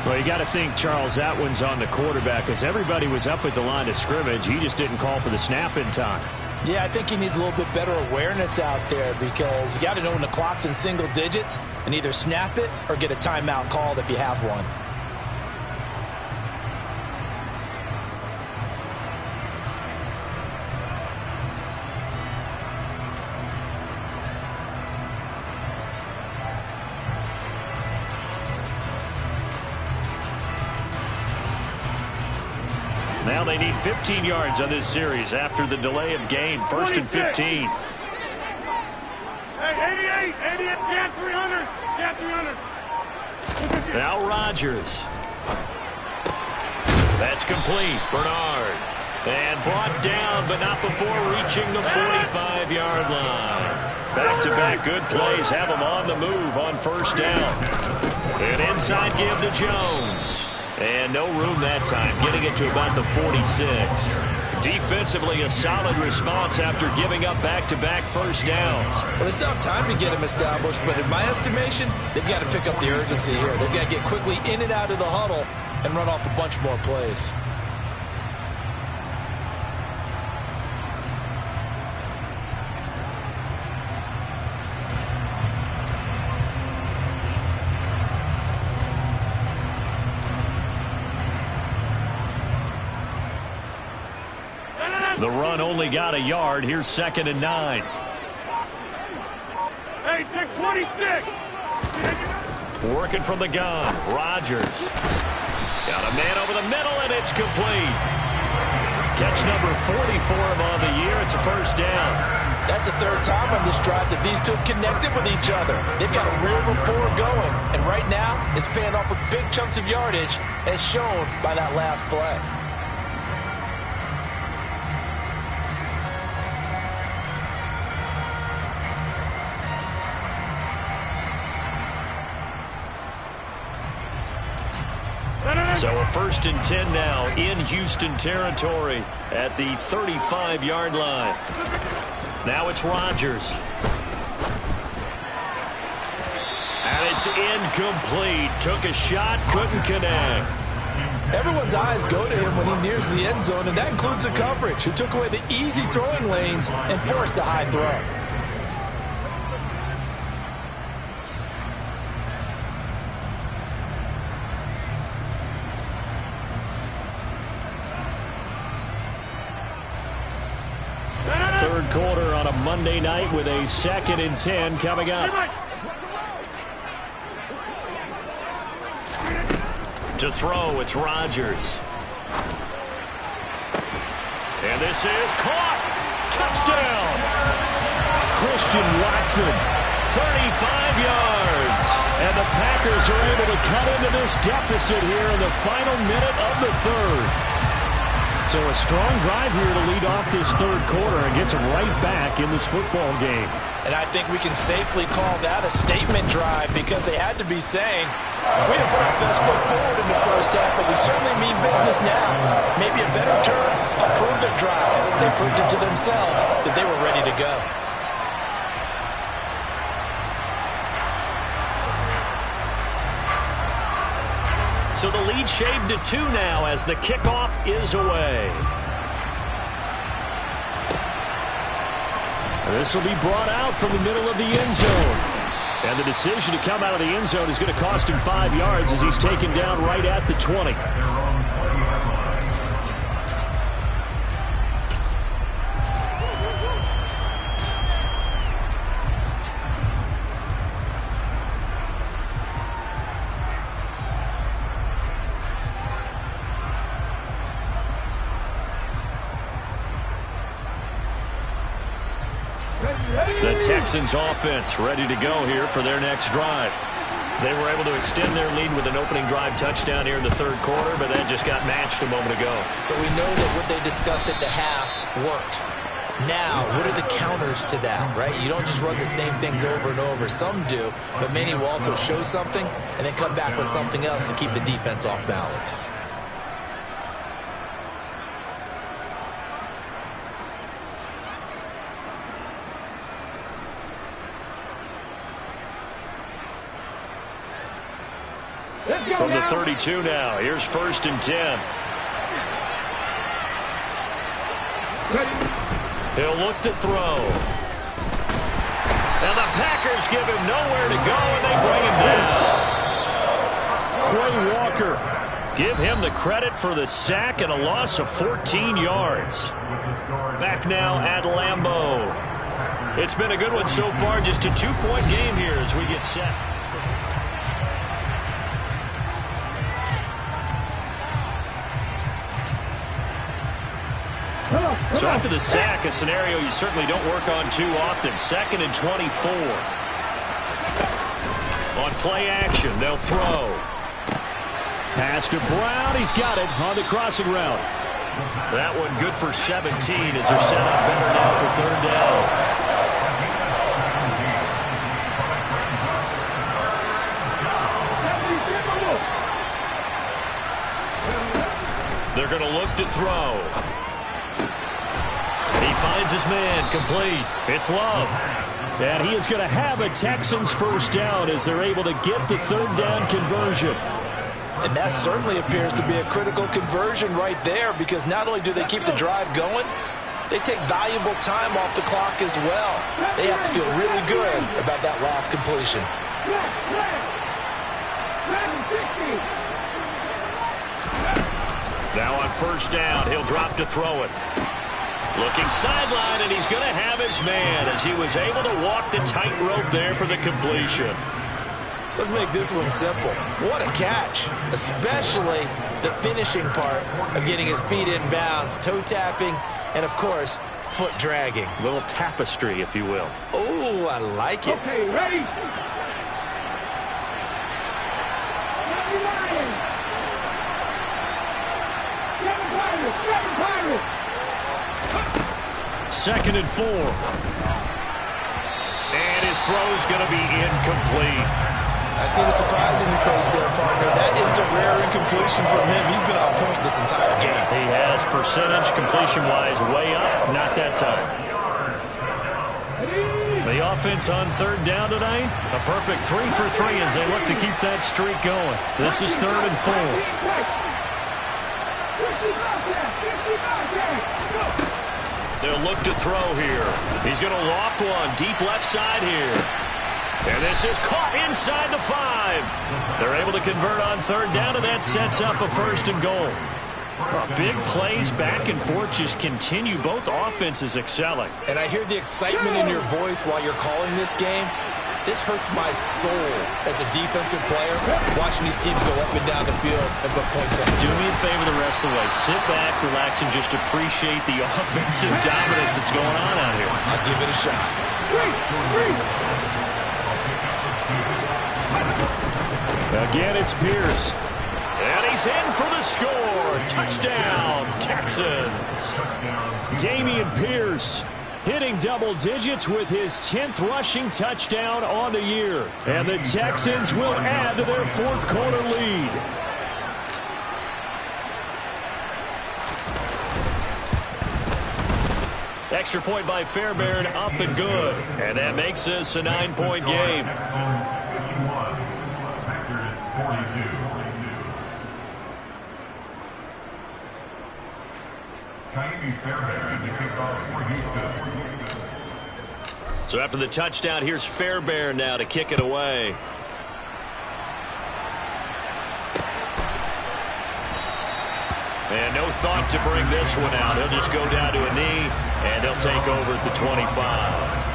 Well, you got to think, Charles, that one's on the quarterback because everybody was up at the line of scrimmage. He just didn't call for the snap in time. Yeah, I think he needs a little bit better awareness out there because you got to know when the clock's in single digits and either snap it or get a timeout called if you have one. Now they need 15 yards on this series after the delay of game. 1st and 15. Hey, 88, get 300, get 300. Now Rodgers. That's complete. Bernard. And brought down, but not before reaching the 45-yard line. Back-to-back good plays have them on the move on first down. An inside give to Jones. And no room that time, getting it to about the 46. Defensively, a solid response after giving up back-to-back first downs. Well, they still have time to get him established, but in my estimation, they've got to pick up the urgency here. They've got to get quickly in and out of the huddle and run off a bunch more plays. The run only got a yard. Here's 2nd and 9. Hey, take 26. Working from the gun. Rodgers. Got a man over the middle, and it's complete. Catch number 40 for him on the year. It's a first down. That's the third time on this drive that these two have connected with each other. They've got a real rapport going. And right now, it's paying off with big chunks of yardage, as shown by that last play. So a 1st and 10 now in Houston territory at the 35-yard line. Now it's Rodgers. And it's incomplete. Took a shot, couldn't connect. Everyone's eyes go to him when he nears the end zone, and that includes the coverage, who took away the easy throwing lanes and forced a high throw. Third quarter on a Monday night with a 2nd and 10 coming up. To throw, it's Rodgers. And this is caught. Touchdown. Christian Watson, 35 yards. And the Packers are able to cut into this deficit here in the final minute of the third. So a strong drive here to lead off this third quarter and gets them right back in this football game. And I think we can safely call that a statement drive, because they had to be saying, we didn't put our best foot forward in the first half, but we certainly mean business now. Maybe a better term, a prove-it drive. They proved it to themselves that they were ready to go. So the lead shaved to 2 now as the kickoff is away. This will be brought out from the middle of the end zone. And the decision to come out of the end zone is going to cost him 5 yards as he's taken down right at the 20. The Texans offense ready to go here for their next drive. They were able to extend their lead with an opening drive touchdown here in the third quarter, but that just got matched a moment ago. So we know that what they discussed at the half worked. Now, what are the counters to that, right? You don't just run the same things over and over. Some do, but many will also show something and then come back with something else to keep the defense off balance. From the 32 now, here's 1st and 10. He'll look to throw. And the Packers give him nowhere to go, and they bring him down. Quay Walker, give him the credit for the sack and a loss of 14 yards. Back now at Lambeau. It's been a good one so far, just a 2-point game here as we get set. So after the sack, a scenario you certainly don't work on too often. 2nd and 24. On play action, they'll throw. Pass to Brown. He's got it on the crossing route. That one good for 17 as they're set up better now for third down. They're going to look to throw. He finds his man, complete. It's Love. And he is going to have a Texans first down as they're able to get the third down conversion. And that certainly appears to be a critical conversion right there, because not only do they keep the drive going, they take valuable time off the clock as well. They have to feel really good about that last completion. Now on first down, he'll drop to throw it. Looking sideline, and he's going to have his man as he was able to walk the tightrope there for the completion. Let's make this one simple. What a catch, especially the finishing part of getting his feet in bounds, toe tapping, and of course, foot dragging. A little tapestry, if you will. Oh, I like it. Okay, ready? Second and 4. And his throw is going to be incomplete. I see the surprise in your face there, partner. That is a rare incompletion from him. He's been on point this entire game. He has percentage completion-wise way up. Not that time. The offense on third down tonight, a perfect 3 for 3 as they look to keep that streak going. This is third and 4. They'll look to throw here. He's going to loft one deep left side here. And this is caught inside the 5. They're able to convert on third down, and that sets up a first and goal. Big plays back and forth just continue. Both offenses excelling. And I hear the excitement in your voice while you're calling this game. This hurts my soul as a defensive player, watching these teams go up and down the field and put points on. Do me a favor the rest of the way. Sit back, relax, and just appreciate the offensive dominance that's going on out here. I'll give it a shot. Again, it's Pierce. And he's in for the score. Touchdown, Texans. Damian Pierce hitting double digits with his 10th rushing touchdown on the year. And the Texans will add to their fourth quarter lead. Extra point by Fairbairn, up and good. And that makes this a 9-point game. So after the touchdown, here's Fairbairn now to kick it away. And no thought to bring this one out. He'll just go down to a knee, and he'll take over at the 25.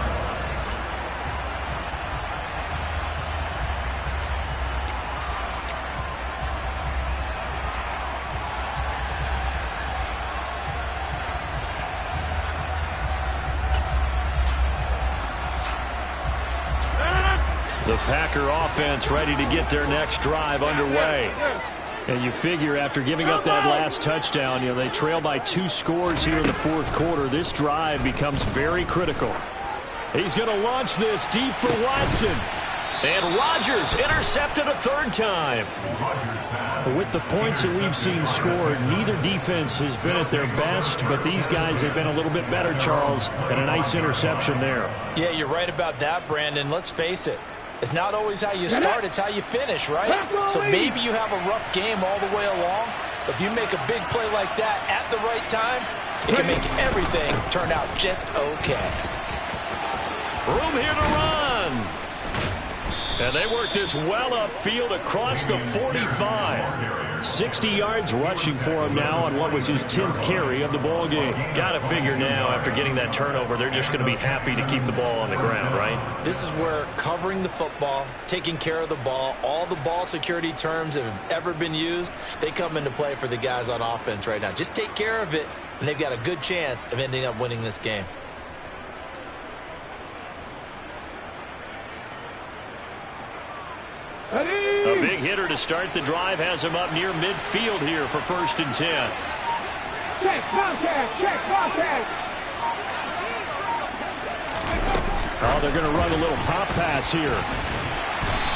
The Packer offense ready to get their next drive underway. And you figure after giving up that last touchdown, they trail by 2 scores here in the fourth quarter. This drive becomes very critical. He's going to launch this deep for Watson. And Rodgers intercepted a third time. With the points that we've seen scored, neither defense has been at their best, but these guys have been a little bit better, Charles, and a nice interception there. Yeah, you're right about that, Brandon. Let's face it. It's not always how you start, it's how you finish, right? So maybe you have a rough game all the way along, but if you make a big play like that at the right time, it can make everything turn out just okay. Room here to run. And they work this well upfield across the 45. 60 yards rushing for him now on what was his 10th carry of the ball game. Got to figure now, after getting that turnover, they're just going to be happy to keep the ball on the ground, right? This is where covering the football, taking care of the ball, all the ball security terms that have ever been used, they come into play for the guys on offense right now. Just take care of it, and they've got a good chance of ending up winning this game. A big hitter to start the drive has him up near midfield here for 1st and 10. Check, contact. Oh, they're going to run a little pop pass here.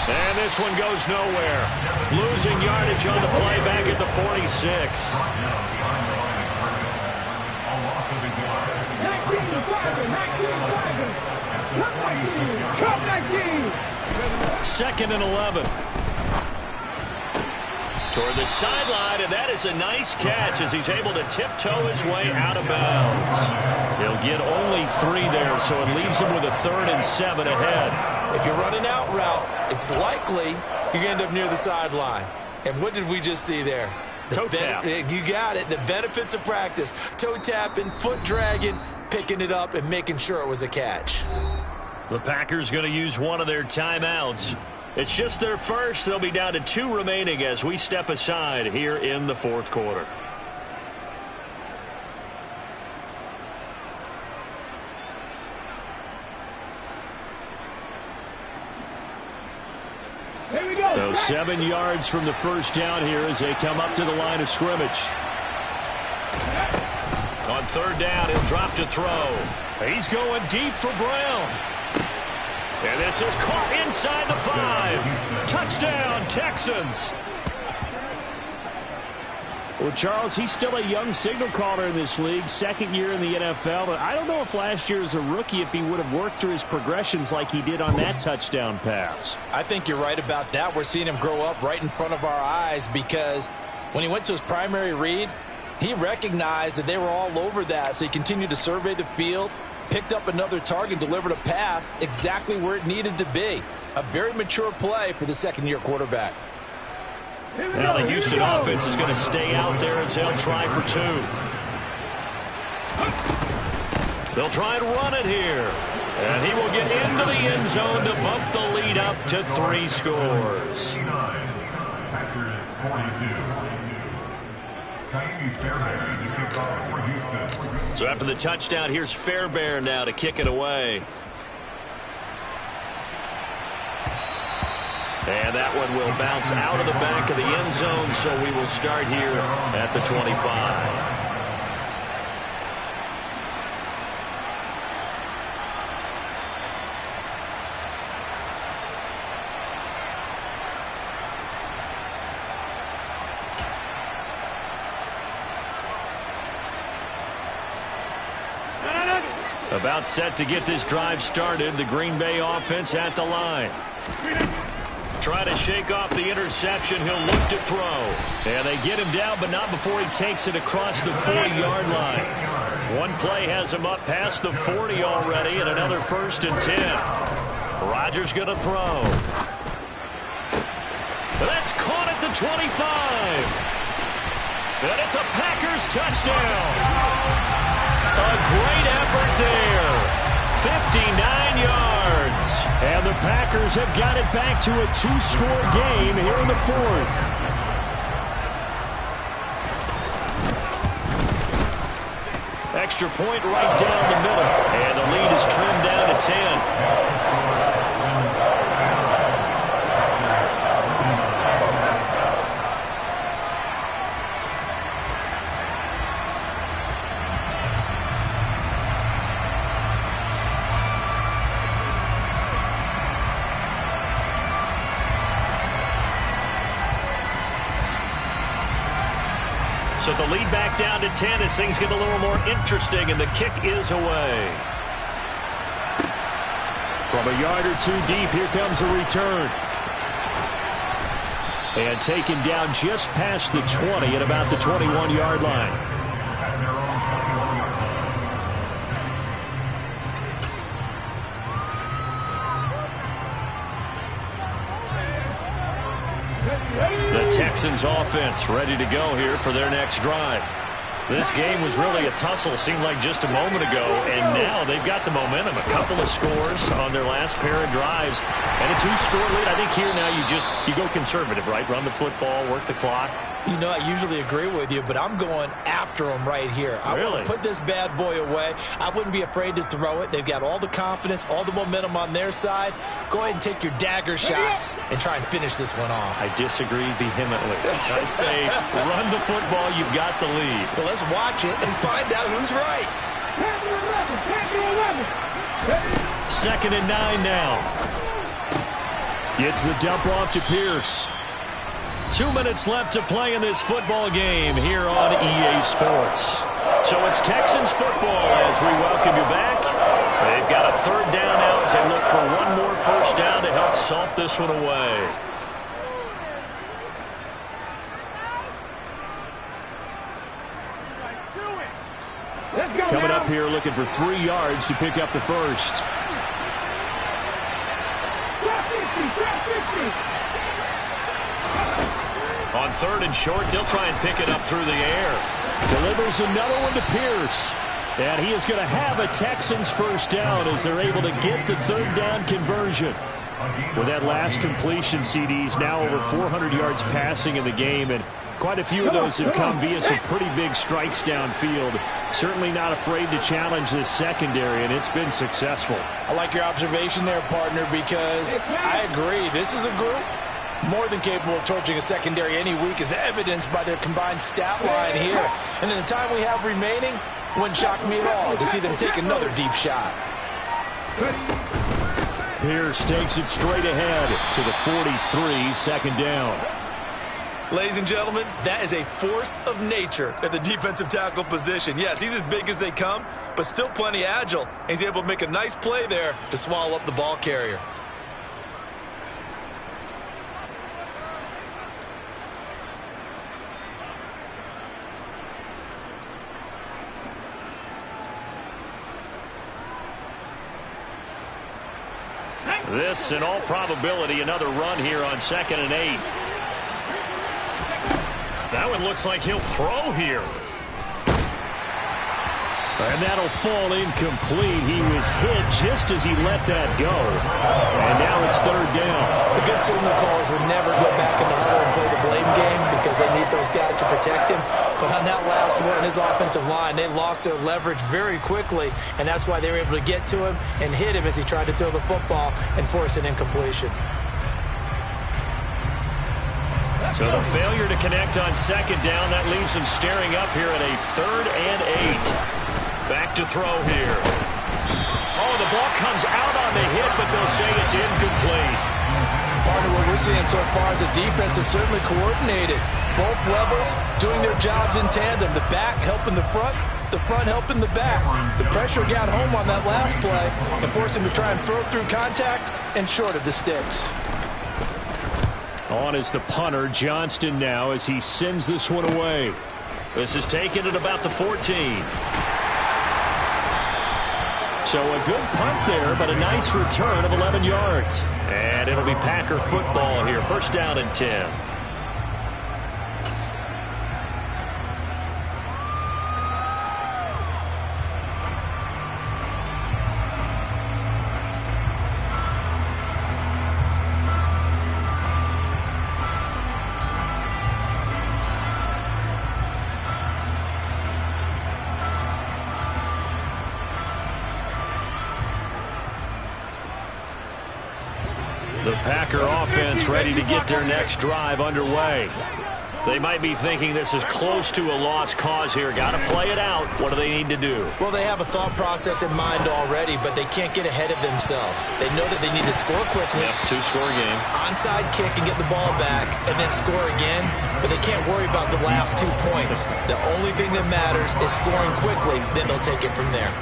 And this one goes nowhere. Losing yardage on the play back at the 46. Second and 11. Toward the sideline, and that is a nice catch as he's able to tiptoe his way out of bounds. He'll get only 3 there, so it leaves him with a 3rd and 7 ahead. If you're running out route, it's likely you're going to end up near the sideline. And what did we just see there? Toe tap. You got it. The benefits of practice. Toe tapping, foot dragging, picking it up, and making sure it was a catch. The Packers going to use one of their timeouts. It's just their first. They'll be down to 2 remaining as we step aside here in the 4th quarter. Here we go. So 7 yards from the first down here as they come up to the line of scrimmage. On 3rd down, he'll drop to throw. He's going deep for Brown. And this is caught inside the 5. Touchdown, Texans. Well, Charles, he's still a young signal caller in this league, 2nd year in the NFL. But I don't know if last year as a rookie, if he would have worked through his progressions like he did on that touchdown pass. I think you're right about that. We're seeing him grow up right in front of our eyes because when he went to his primary read, he recognized that they were all over that, so he continued to survey the field, picked up another target, delivered a pass exactly where it needed to be. A very mature play for the 2nd-year quarterback. Now the Houston offense is going to stay out there as they'll try for 2. They'll try and run it here. And he will get into the end zone to bump the lead up to 3 scores. So after the touchdown, here's Fairbairn now to kick it away. And that one will bounce out of the back of the end zone, so we will start here at the 25. About set to get this drive started. The Green Bay offense at the line. Try to shake off the interception. He'll look to throw. And they get him down, but not before he takes it across the 40-yard line. One play has him up past the 40 already, and another 1st and 10. Rodgers going to throw. That's caught at the 25. And it's a Packers touchdown. A great effort there. 59 yards. And the Packers have got it back to a 2-score game here in the 4th. Extra point right down the middle. And the lead is trimmed down to 10. So the lead back down to 10 as things get a little more interesting, and the kick is away. From a yard or 2 deep, here comes a return. And taken down just past the 20 at about the 21-yard line. The Texans offense ready to go here for their next drive. This game was really a tussle, seemed like just a moment ago, and now they've got the momentum. A couple of scores on their last pair of drives, and a 2-score lead. I think here now you go conservative, right? Run the football, work the clock. You know, I usually agree with you, but I'm going after him right here. I want to put this bad boy away. I wouldn't be afraid to throw it. They've got all the confidence, all the momentum on their side. Go ahead and take your dagger shots and try and finish this one off. I disagree vehemently. I say run the football. You've got the lead. Well, let's watch it and find out who's right. 2nd and 9 now. Gets the dump off to Pierce. 2 minutes left to play in this football game here on EA Sports. So it's Texans football as we welcome you back. They've got a 3rd down now as they look for one more first down to help salt this one away. Coming up here looking for 3 yards to pick up the first. On 3rd and short, they'll try and pick it up through the air. Delivers another one to Pierce. And he is going to have a Texans first down as they're able to get the 3rd down conversion. With that last completion, CD's now over 400 yards passing in the game, and quite a few of those have come via some pretty big strikes downfield. Certainly not afraid to challenge this secondary, and it's been successful. I like your observation there, partner, because I agree. This is a group more than capable of torching a secondary any week, as evidenced by their combined stat line here. And in the time we have remaining, wouldn't shock me at all to see them take another deep shot. Pierce takes it straight ahead to the 43, 2nd down. Ladies and gentlemen, that is a force of nature at the defensive tackle position. Yes, he's as big as they come, but still plenty agile. And he's able to make a nice play there to swallow up the ball carrier. This, in all probability, another run here on 2nd and 8. That one looks like he'll throw here. And that'll fall incomplete. He was hit just as he let that go. And now it's 3rd down. The good signal callers would never go back in the huddle and play the blame game because they need those guys to protect him. But on that last one, his offensive line, they lost their leverage very quickly, and that's why they were able to get to him and hit him as he tried to throw the football and force an incompletion. So the failure to connect on 2nd down, that leaves him staring up here at a 3rd and 8. Back to throw here. Oh, the ball comes out on the hit, but they'll say it's incomplete. Part of what we're seeing so far is the defense is certainly coordinated. Both levels doing their jobs in tandem. The back helping the front helping the back. The pressure got home on that last play and forced him to try and throw through contact and short of the sticks. On is the punter, Johnston, now as he sends this one away. This is taken at about the 14. So a good punt there, but a nice return of 11 yards. And it'll be Packer football here. 1st down and 10. The Packer offense ready to get their next drive underway. They might be thinking this is close to a lost cause here. Got to play it out. What do they need to do? Well, they have a thought process in mind already, but they can't get ahead of themselves. They know that they need to score quickly. Yep, 2-score game. Onside kick and get the ball back and then score again, but they can't worry about the last 2 points. The only thing that matters is scoring quickly, then they'll take it from there.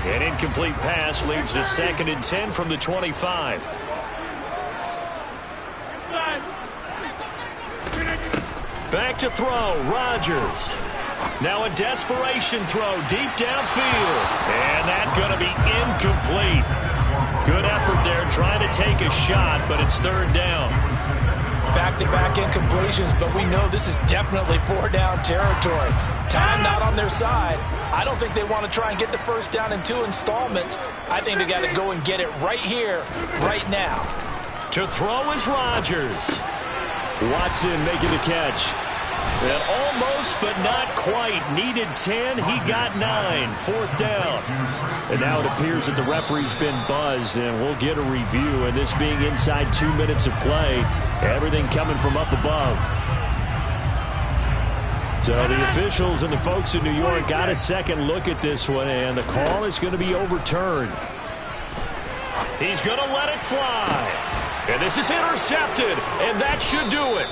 An incomplete pass leads to 2nd and 10 from the 25. Back to throw, Rodgers. Now a desperation throw deep downfield. And that's going to be incomplete. Good effort there trying to take a shot, but it's 3rd down. Back-to-back incompletions, but we know this is definitely 4-down territory. Time not on their side. I don't think they want to try and get the 1st down in 2 installments. I think they got to go and get it right here, right now. To throw is Rodgers. Watson making the catch. And almost, but not quite. Needed 10. He got 9. Fourth down. And now it appears that the referee's been buzzed, and we'll get a review. And this being inside 2 minutes of play, everything coming from up above. So the officials and the folks in New York got a second look at this one, and the call is going to be overturned. He's going to let it fly. And this is intercepted, and that should do it.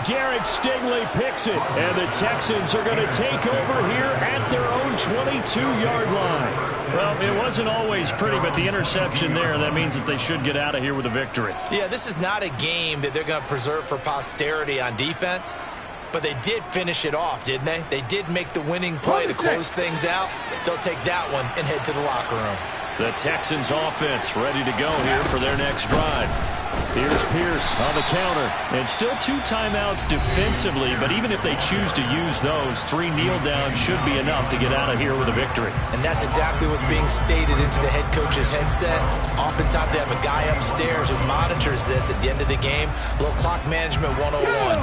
Derek Stingley picks it, and the Texans are going to take over here at their own 22-yard line. Well, it wasn't always pretty, but the interception there, that means that they should get out of here with a victory. Yeah, this is not a game that they're going to preserve for posterity on defense, but they did finish it off, didn't they? They did make the winning play to close things out. They'll take that one and head to the locker room. The Texans offense ready to go here for their next drive. Here's Pierce on the counter. And still 2 timeouts defensively, but even if they choose to use those, 3 kneel downs should be enough to get out of here with a victory. And that's exactly what's being stated into the head coach's headset. Oftentimes they have a guy upstairs who monitors this at the end of the game. A little clock management 101.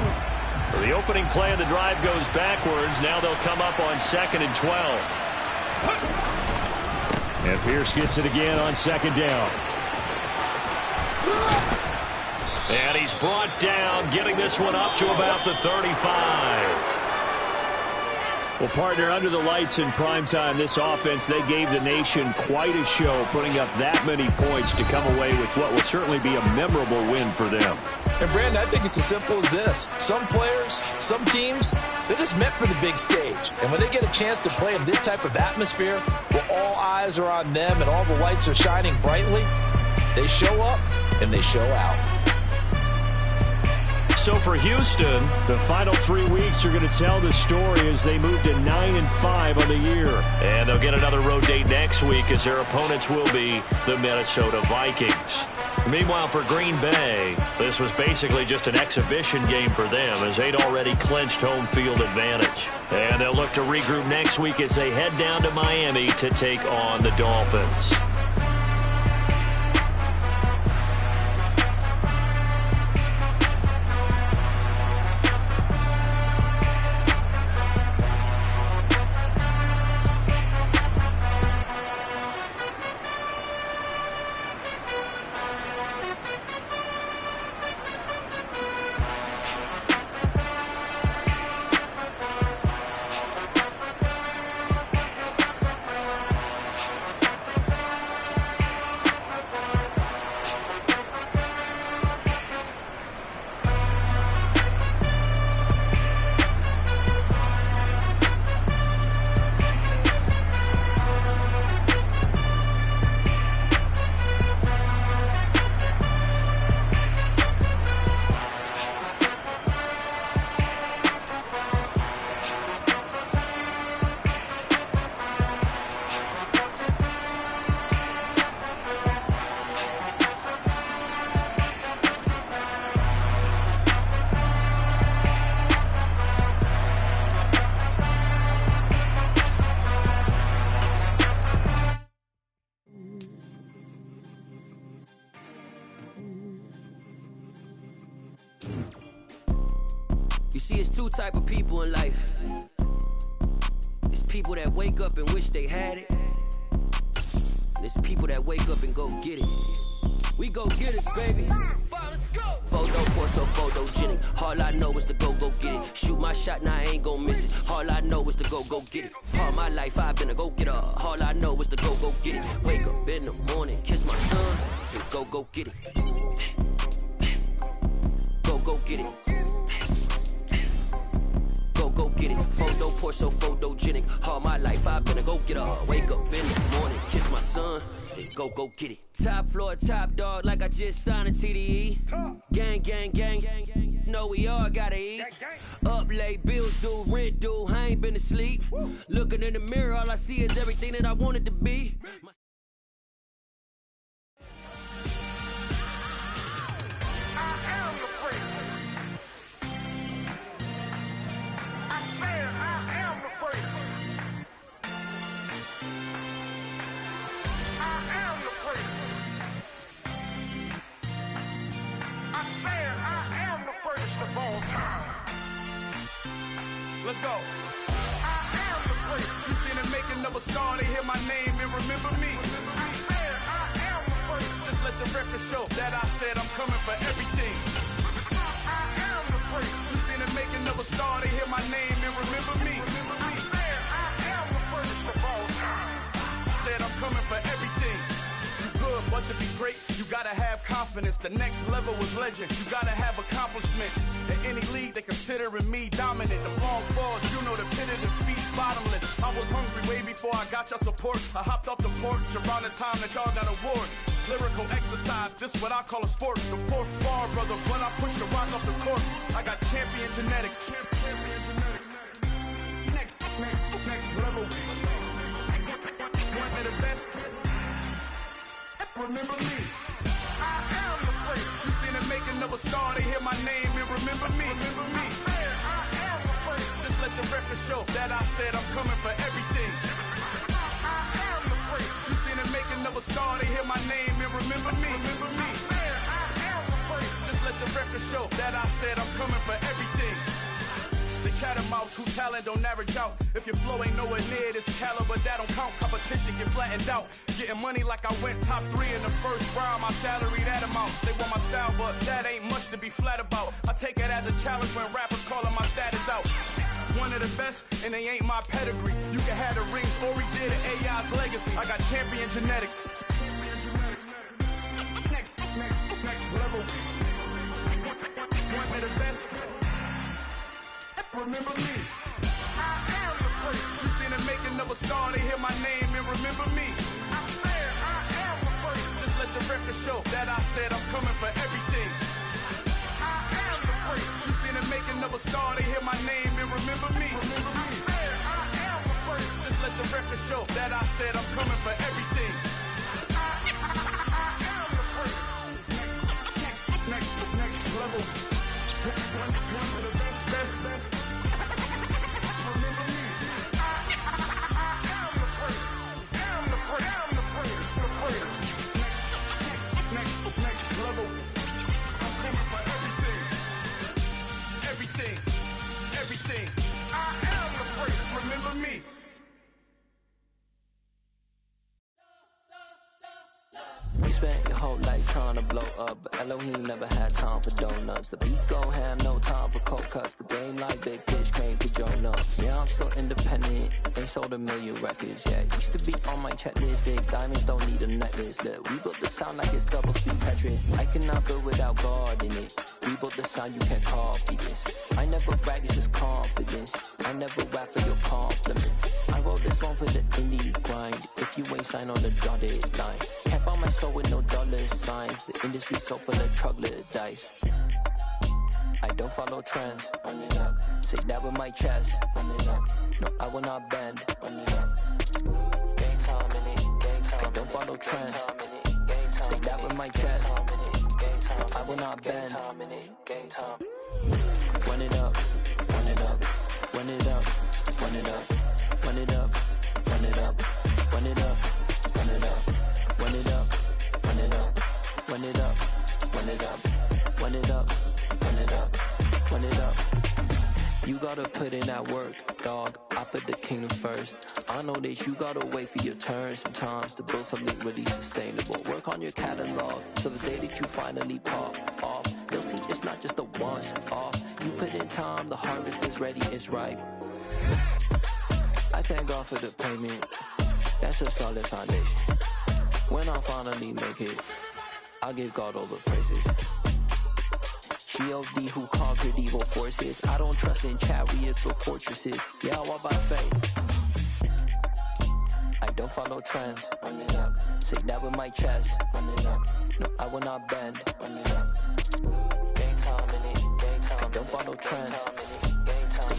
For the opening play of the drive goes backwards. Now they'll come up on 2nd and 12. And Pierce gets it again on 2nd down. And he's brought down, getting this one up to about the 35. Well, partner, under the lights in primetime, this offense, they gave the nation quite a show, putting up that many points to come away with what will certainly be a memorable win for them. And, Brandon, I think it's as simple as this. Some players, some teams, they're just meant for the big stage. And when they get a chance to play in this type of atmosphere, where all eyes are on them and all the lights are shining brightly, they show up and they show out. So for Houston, the final 3 weeks are going to tell the story as they move to 9-5 on the year. And they'll get another road date next week as their opponents will be the Minnesota Vikings. Meanwhile, for Green Bay, this was basically just an exhibition game for them as they'd already clinched home field advantage. And they'll look to regroup next week as they head down to Miami to take on the Dolphins. You see, it's 2 type of people in life. It's people that wake up and wish they had it. And it's people that wake up and go get it. We go get it, baby. Photo for so photogenic. All I know is to go get it. Shoot my shot, now I ain't gon' miss it. All I know is to go get it. All my life I've been a go-getter. All I know is to go get it. Wake up in the morning, kiss my son, and go get it. Go get it. Go get it. Photo pour so photogenic. All my life I've been a go-getter. Wake up in the morning, kiss my son, then go get it. Top floor, top dog, like I just signed a TDE. Gang, gang, gang, gang, gang. Know we all gotta eat. Up late, bills due, rent due. I ain't been asleep. Looking in the mirror, all I see is everything that I wanted to be. Let's go. I am the great. You seen the making of a star, they hear my name and remember me. I am the great. Just let the record show that I said I'm coming for everything. I am the great. You seen the making of a star, they hear my name and remember me. I am the greatest of all time. Said I'm coming for everything. You good, but to be great, you gotta have confidence. The next level was legend. You gotta have accomplishments. In any league, they considering me dominant. The long falls, you know the pit of defeat, bottomless. I was hungry way before I got your support. I hopped off the porch around the time that y'all got awards. Lyrical exercise, this what I call a sport. The fourth bar, brother, when I push the rock off the court. I got champion genetics. Champion genetics. Next level. One of the best. Remember me. I am the great. You seen the making of a star, they hear my name and remember me. Remember me. I am the great. Just let the record show that I said I'm coming for everything. I am the great. You seen the making of a star, they hear my name and remember me. Remember me. I am the great. Just let the record show that I said I'm coming for everything. The catamounts who talent don't average out. If your flow ain't nowhere near this caliber, that don't count. Competition get flattened out. Getting money like I went top 3 in the first round. My salary that amount. They want my style, but that ain't much to be flat about. I take it as a challenge when rappers calling my status out. One of the best, and they ain't my pedigree. You can have the rings, or we did it, AI's legacy. I got champion genetics. Next level. One of the best. Remember me. I am the great. You seen the making of a star, they hear my name and remember me. I am the great. Just let the record show that I said I'm coming for everything. I am the great. You seen the making of a star, they hear my name and remember me. I am the great. Just let the record show that I said I'm coming for everything. I am the great. Next level. One of the best. Remember me. I am the great. I'm the greatest. Next level. I'm coming for everything. I am the great. Remember me. You spent your whole life trying to blow up, but Elohim never had time for donuts. The beat go ham, no time for cold cuts. The game like big pitch came to join up. Yeah, I'm still independent, ain't sold 1 million records yet. Used to be on my checklist, big diamonds don't need a necklace. Look, we built the sound like it's double speed Tetris. I cannot build without God in it. We built the sound, you can't copy this. I never brag, it's just confidence. I never rap for your compliments. I wrote this one for the indie grind. If you ain't signed on the dotted line, can't buy my soul with no dollar signs. The industry so full of troglodytes. I don't follow trends. Say that with my chest. No, I will not bend. Game time in it. I don't follow trends. Say that with my chest. No, I will not bend. Game time. Run it up. Run it up. Run it up. Run it up. Run it up. Run it up. Run it up. Run it up. Run it up. Run it up. Run it up. Run it up. Run it up. Run it up. Run it up. You gotta put in that work, dog. I put the kingdom first. I know that you gotta wait for your turn sometimes to build something really sustainable. Work on your catalog, so the day that you finally pop off, you'll see it's not just a once off. You put in time, the harvest is ready, it's ripe. I thank God for the payment. That's a solid foundation. When I finally make it, I'll give God all the praises. G.O.D. who conquered evil forces. I don't trust in chariots or fortresses. Yeah, I walk by faith. I don't follow trends. Say that with my chest. No, I will not bend. Game time in it. I don't follow trends.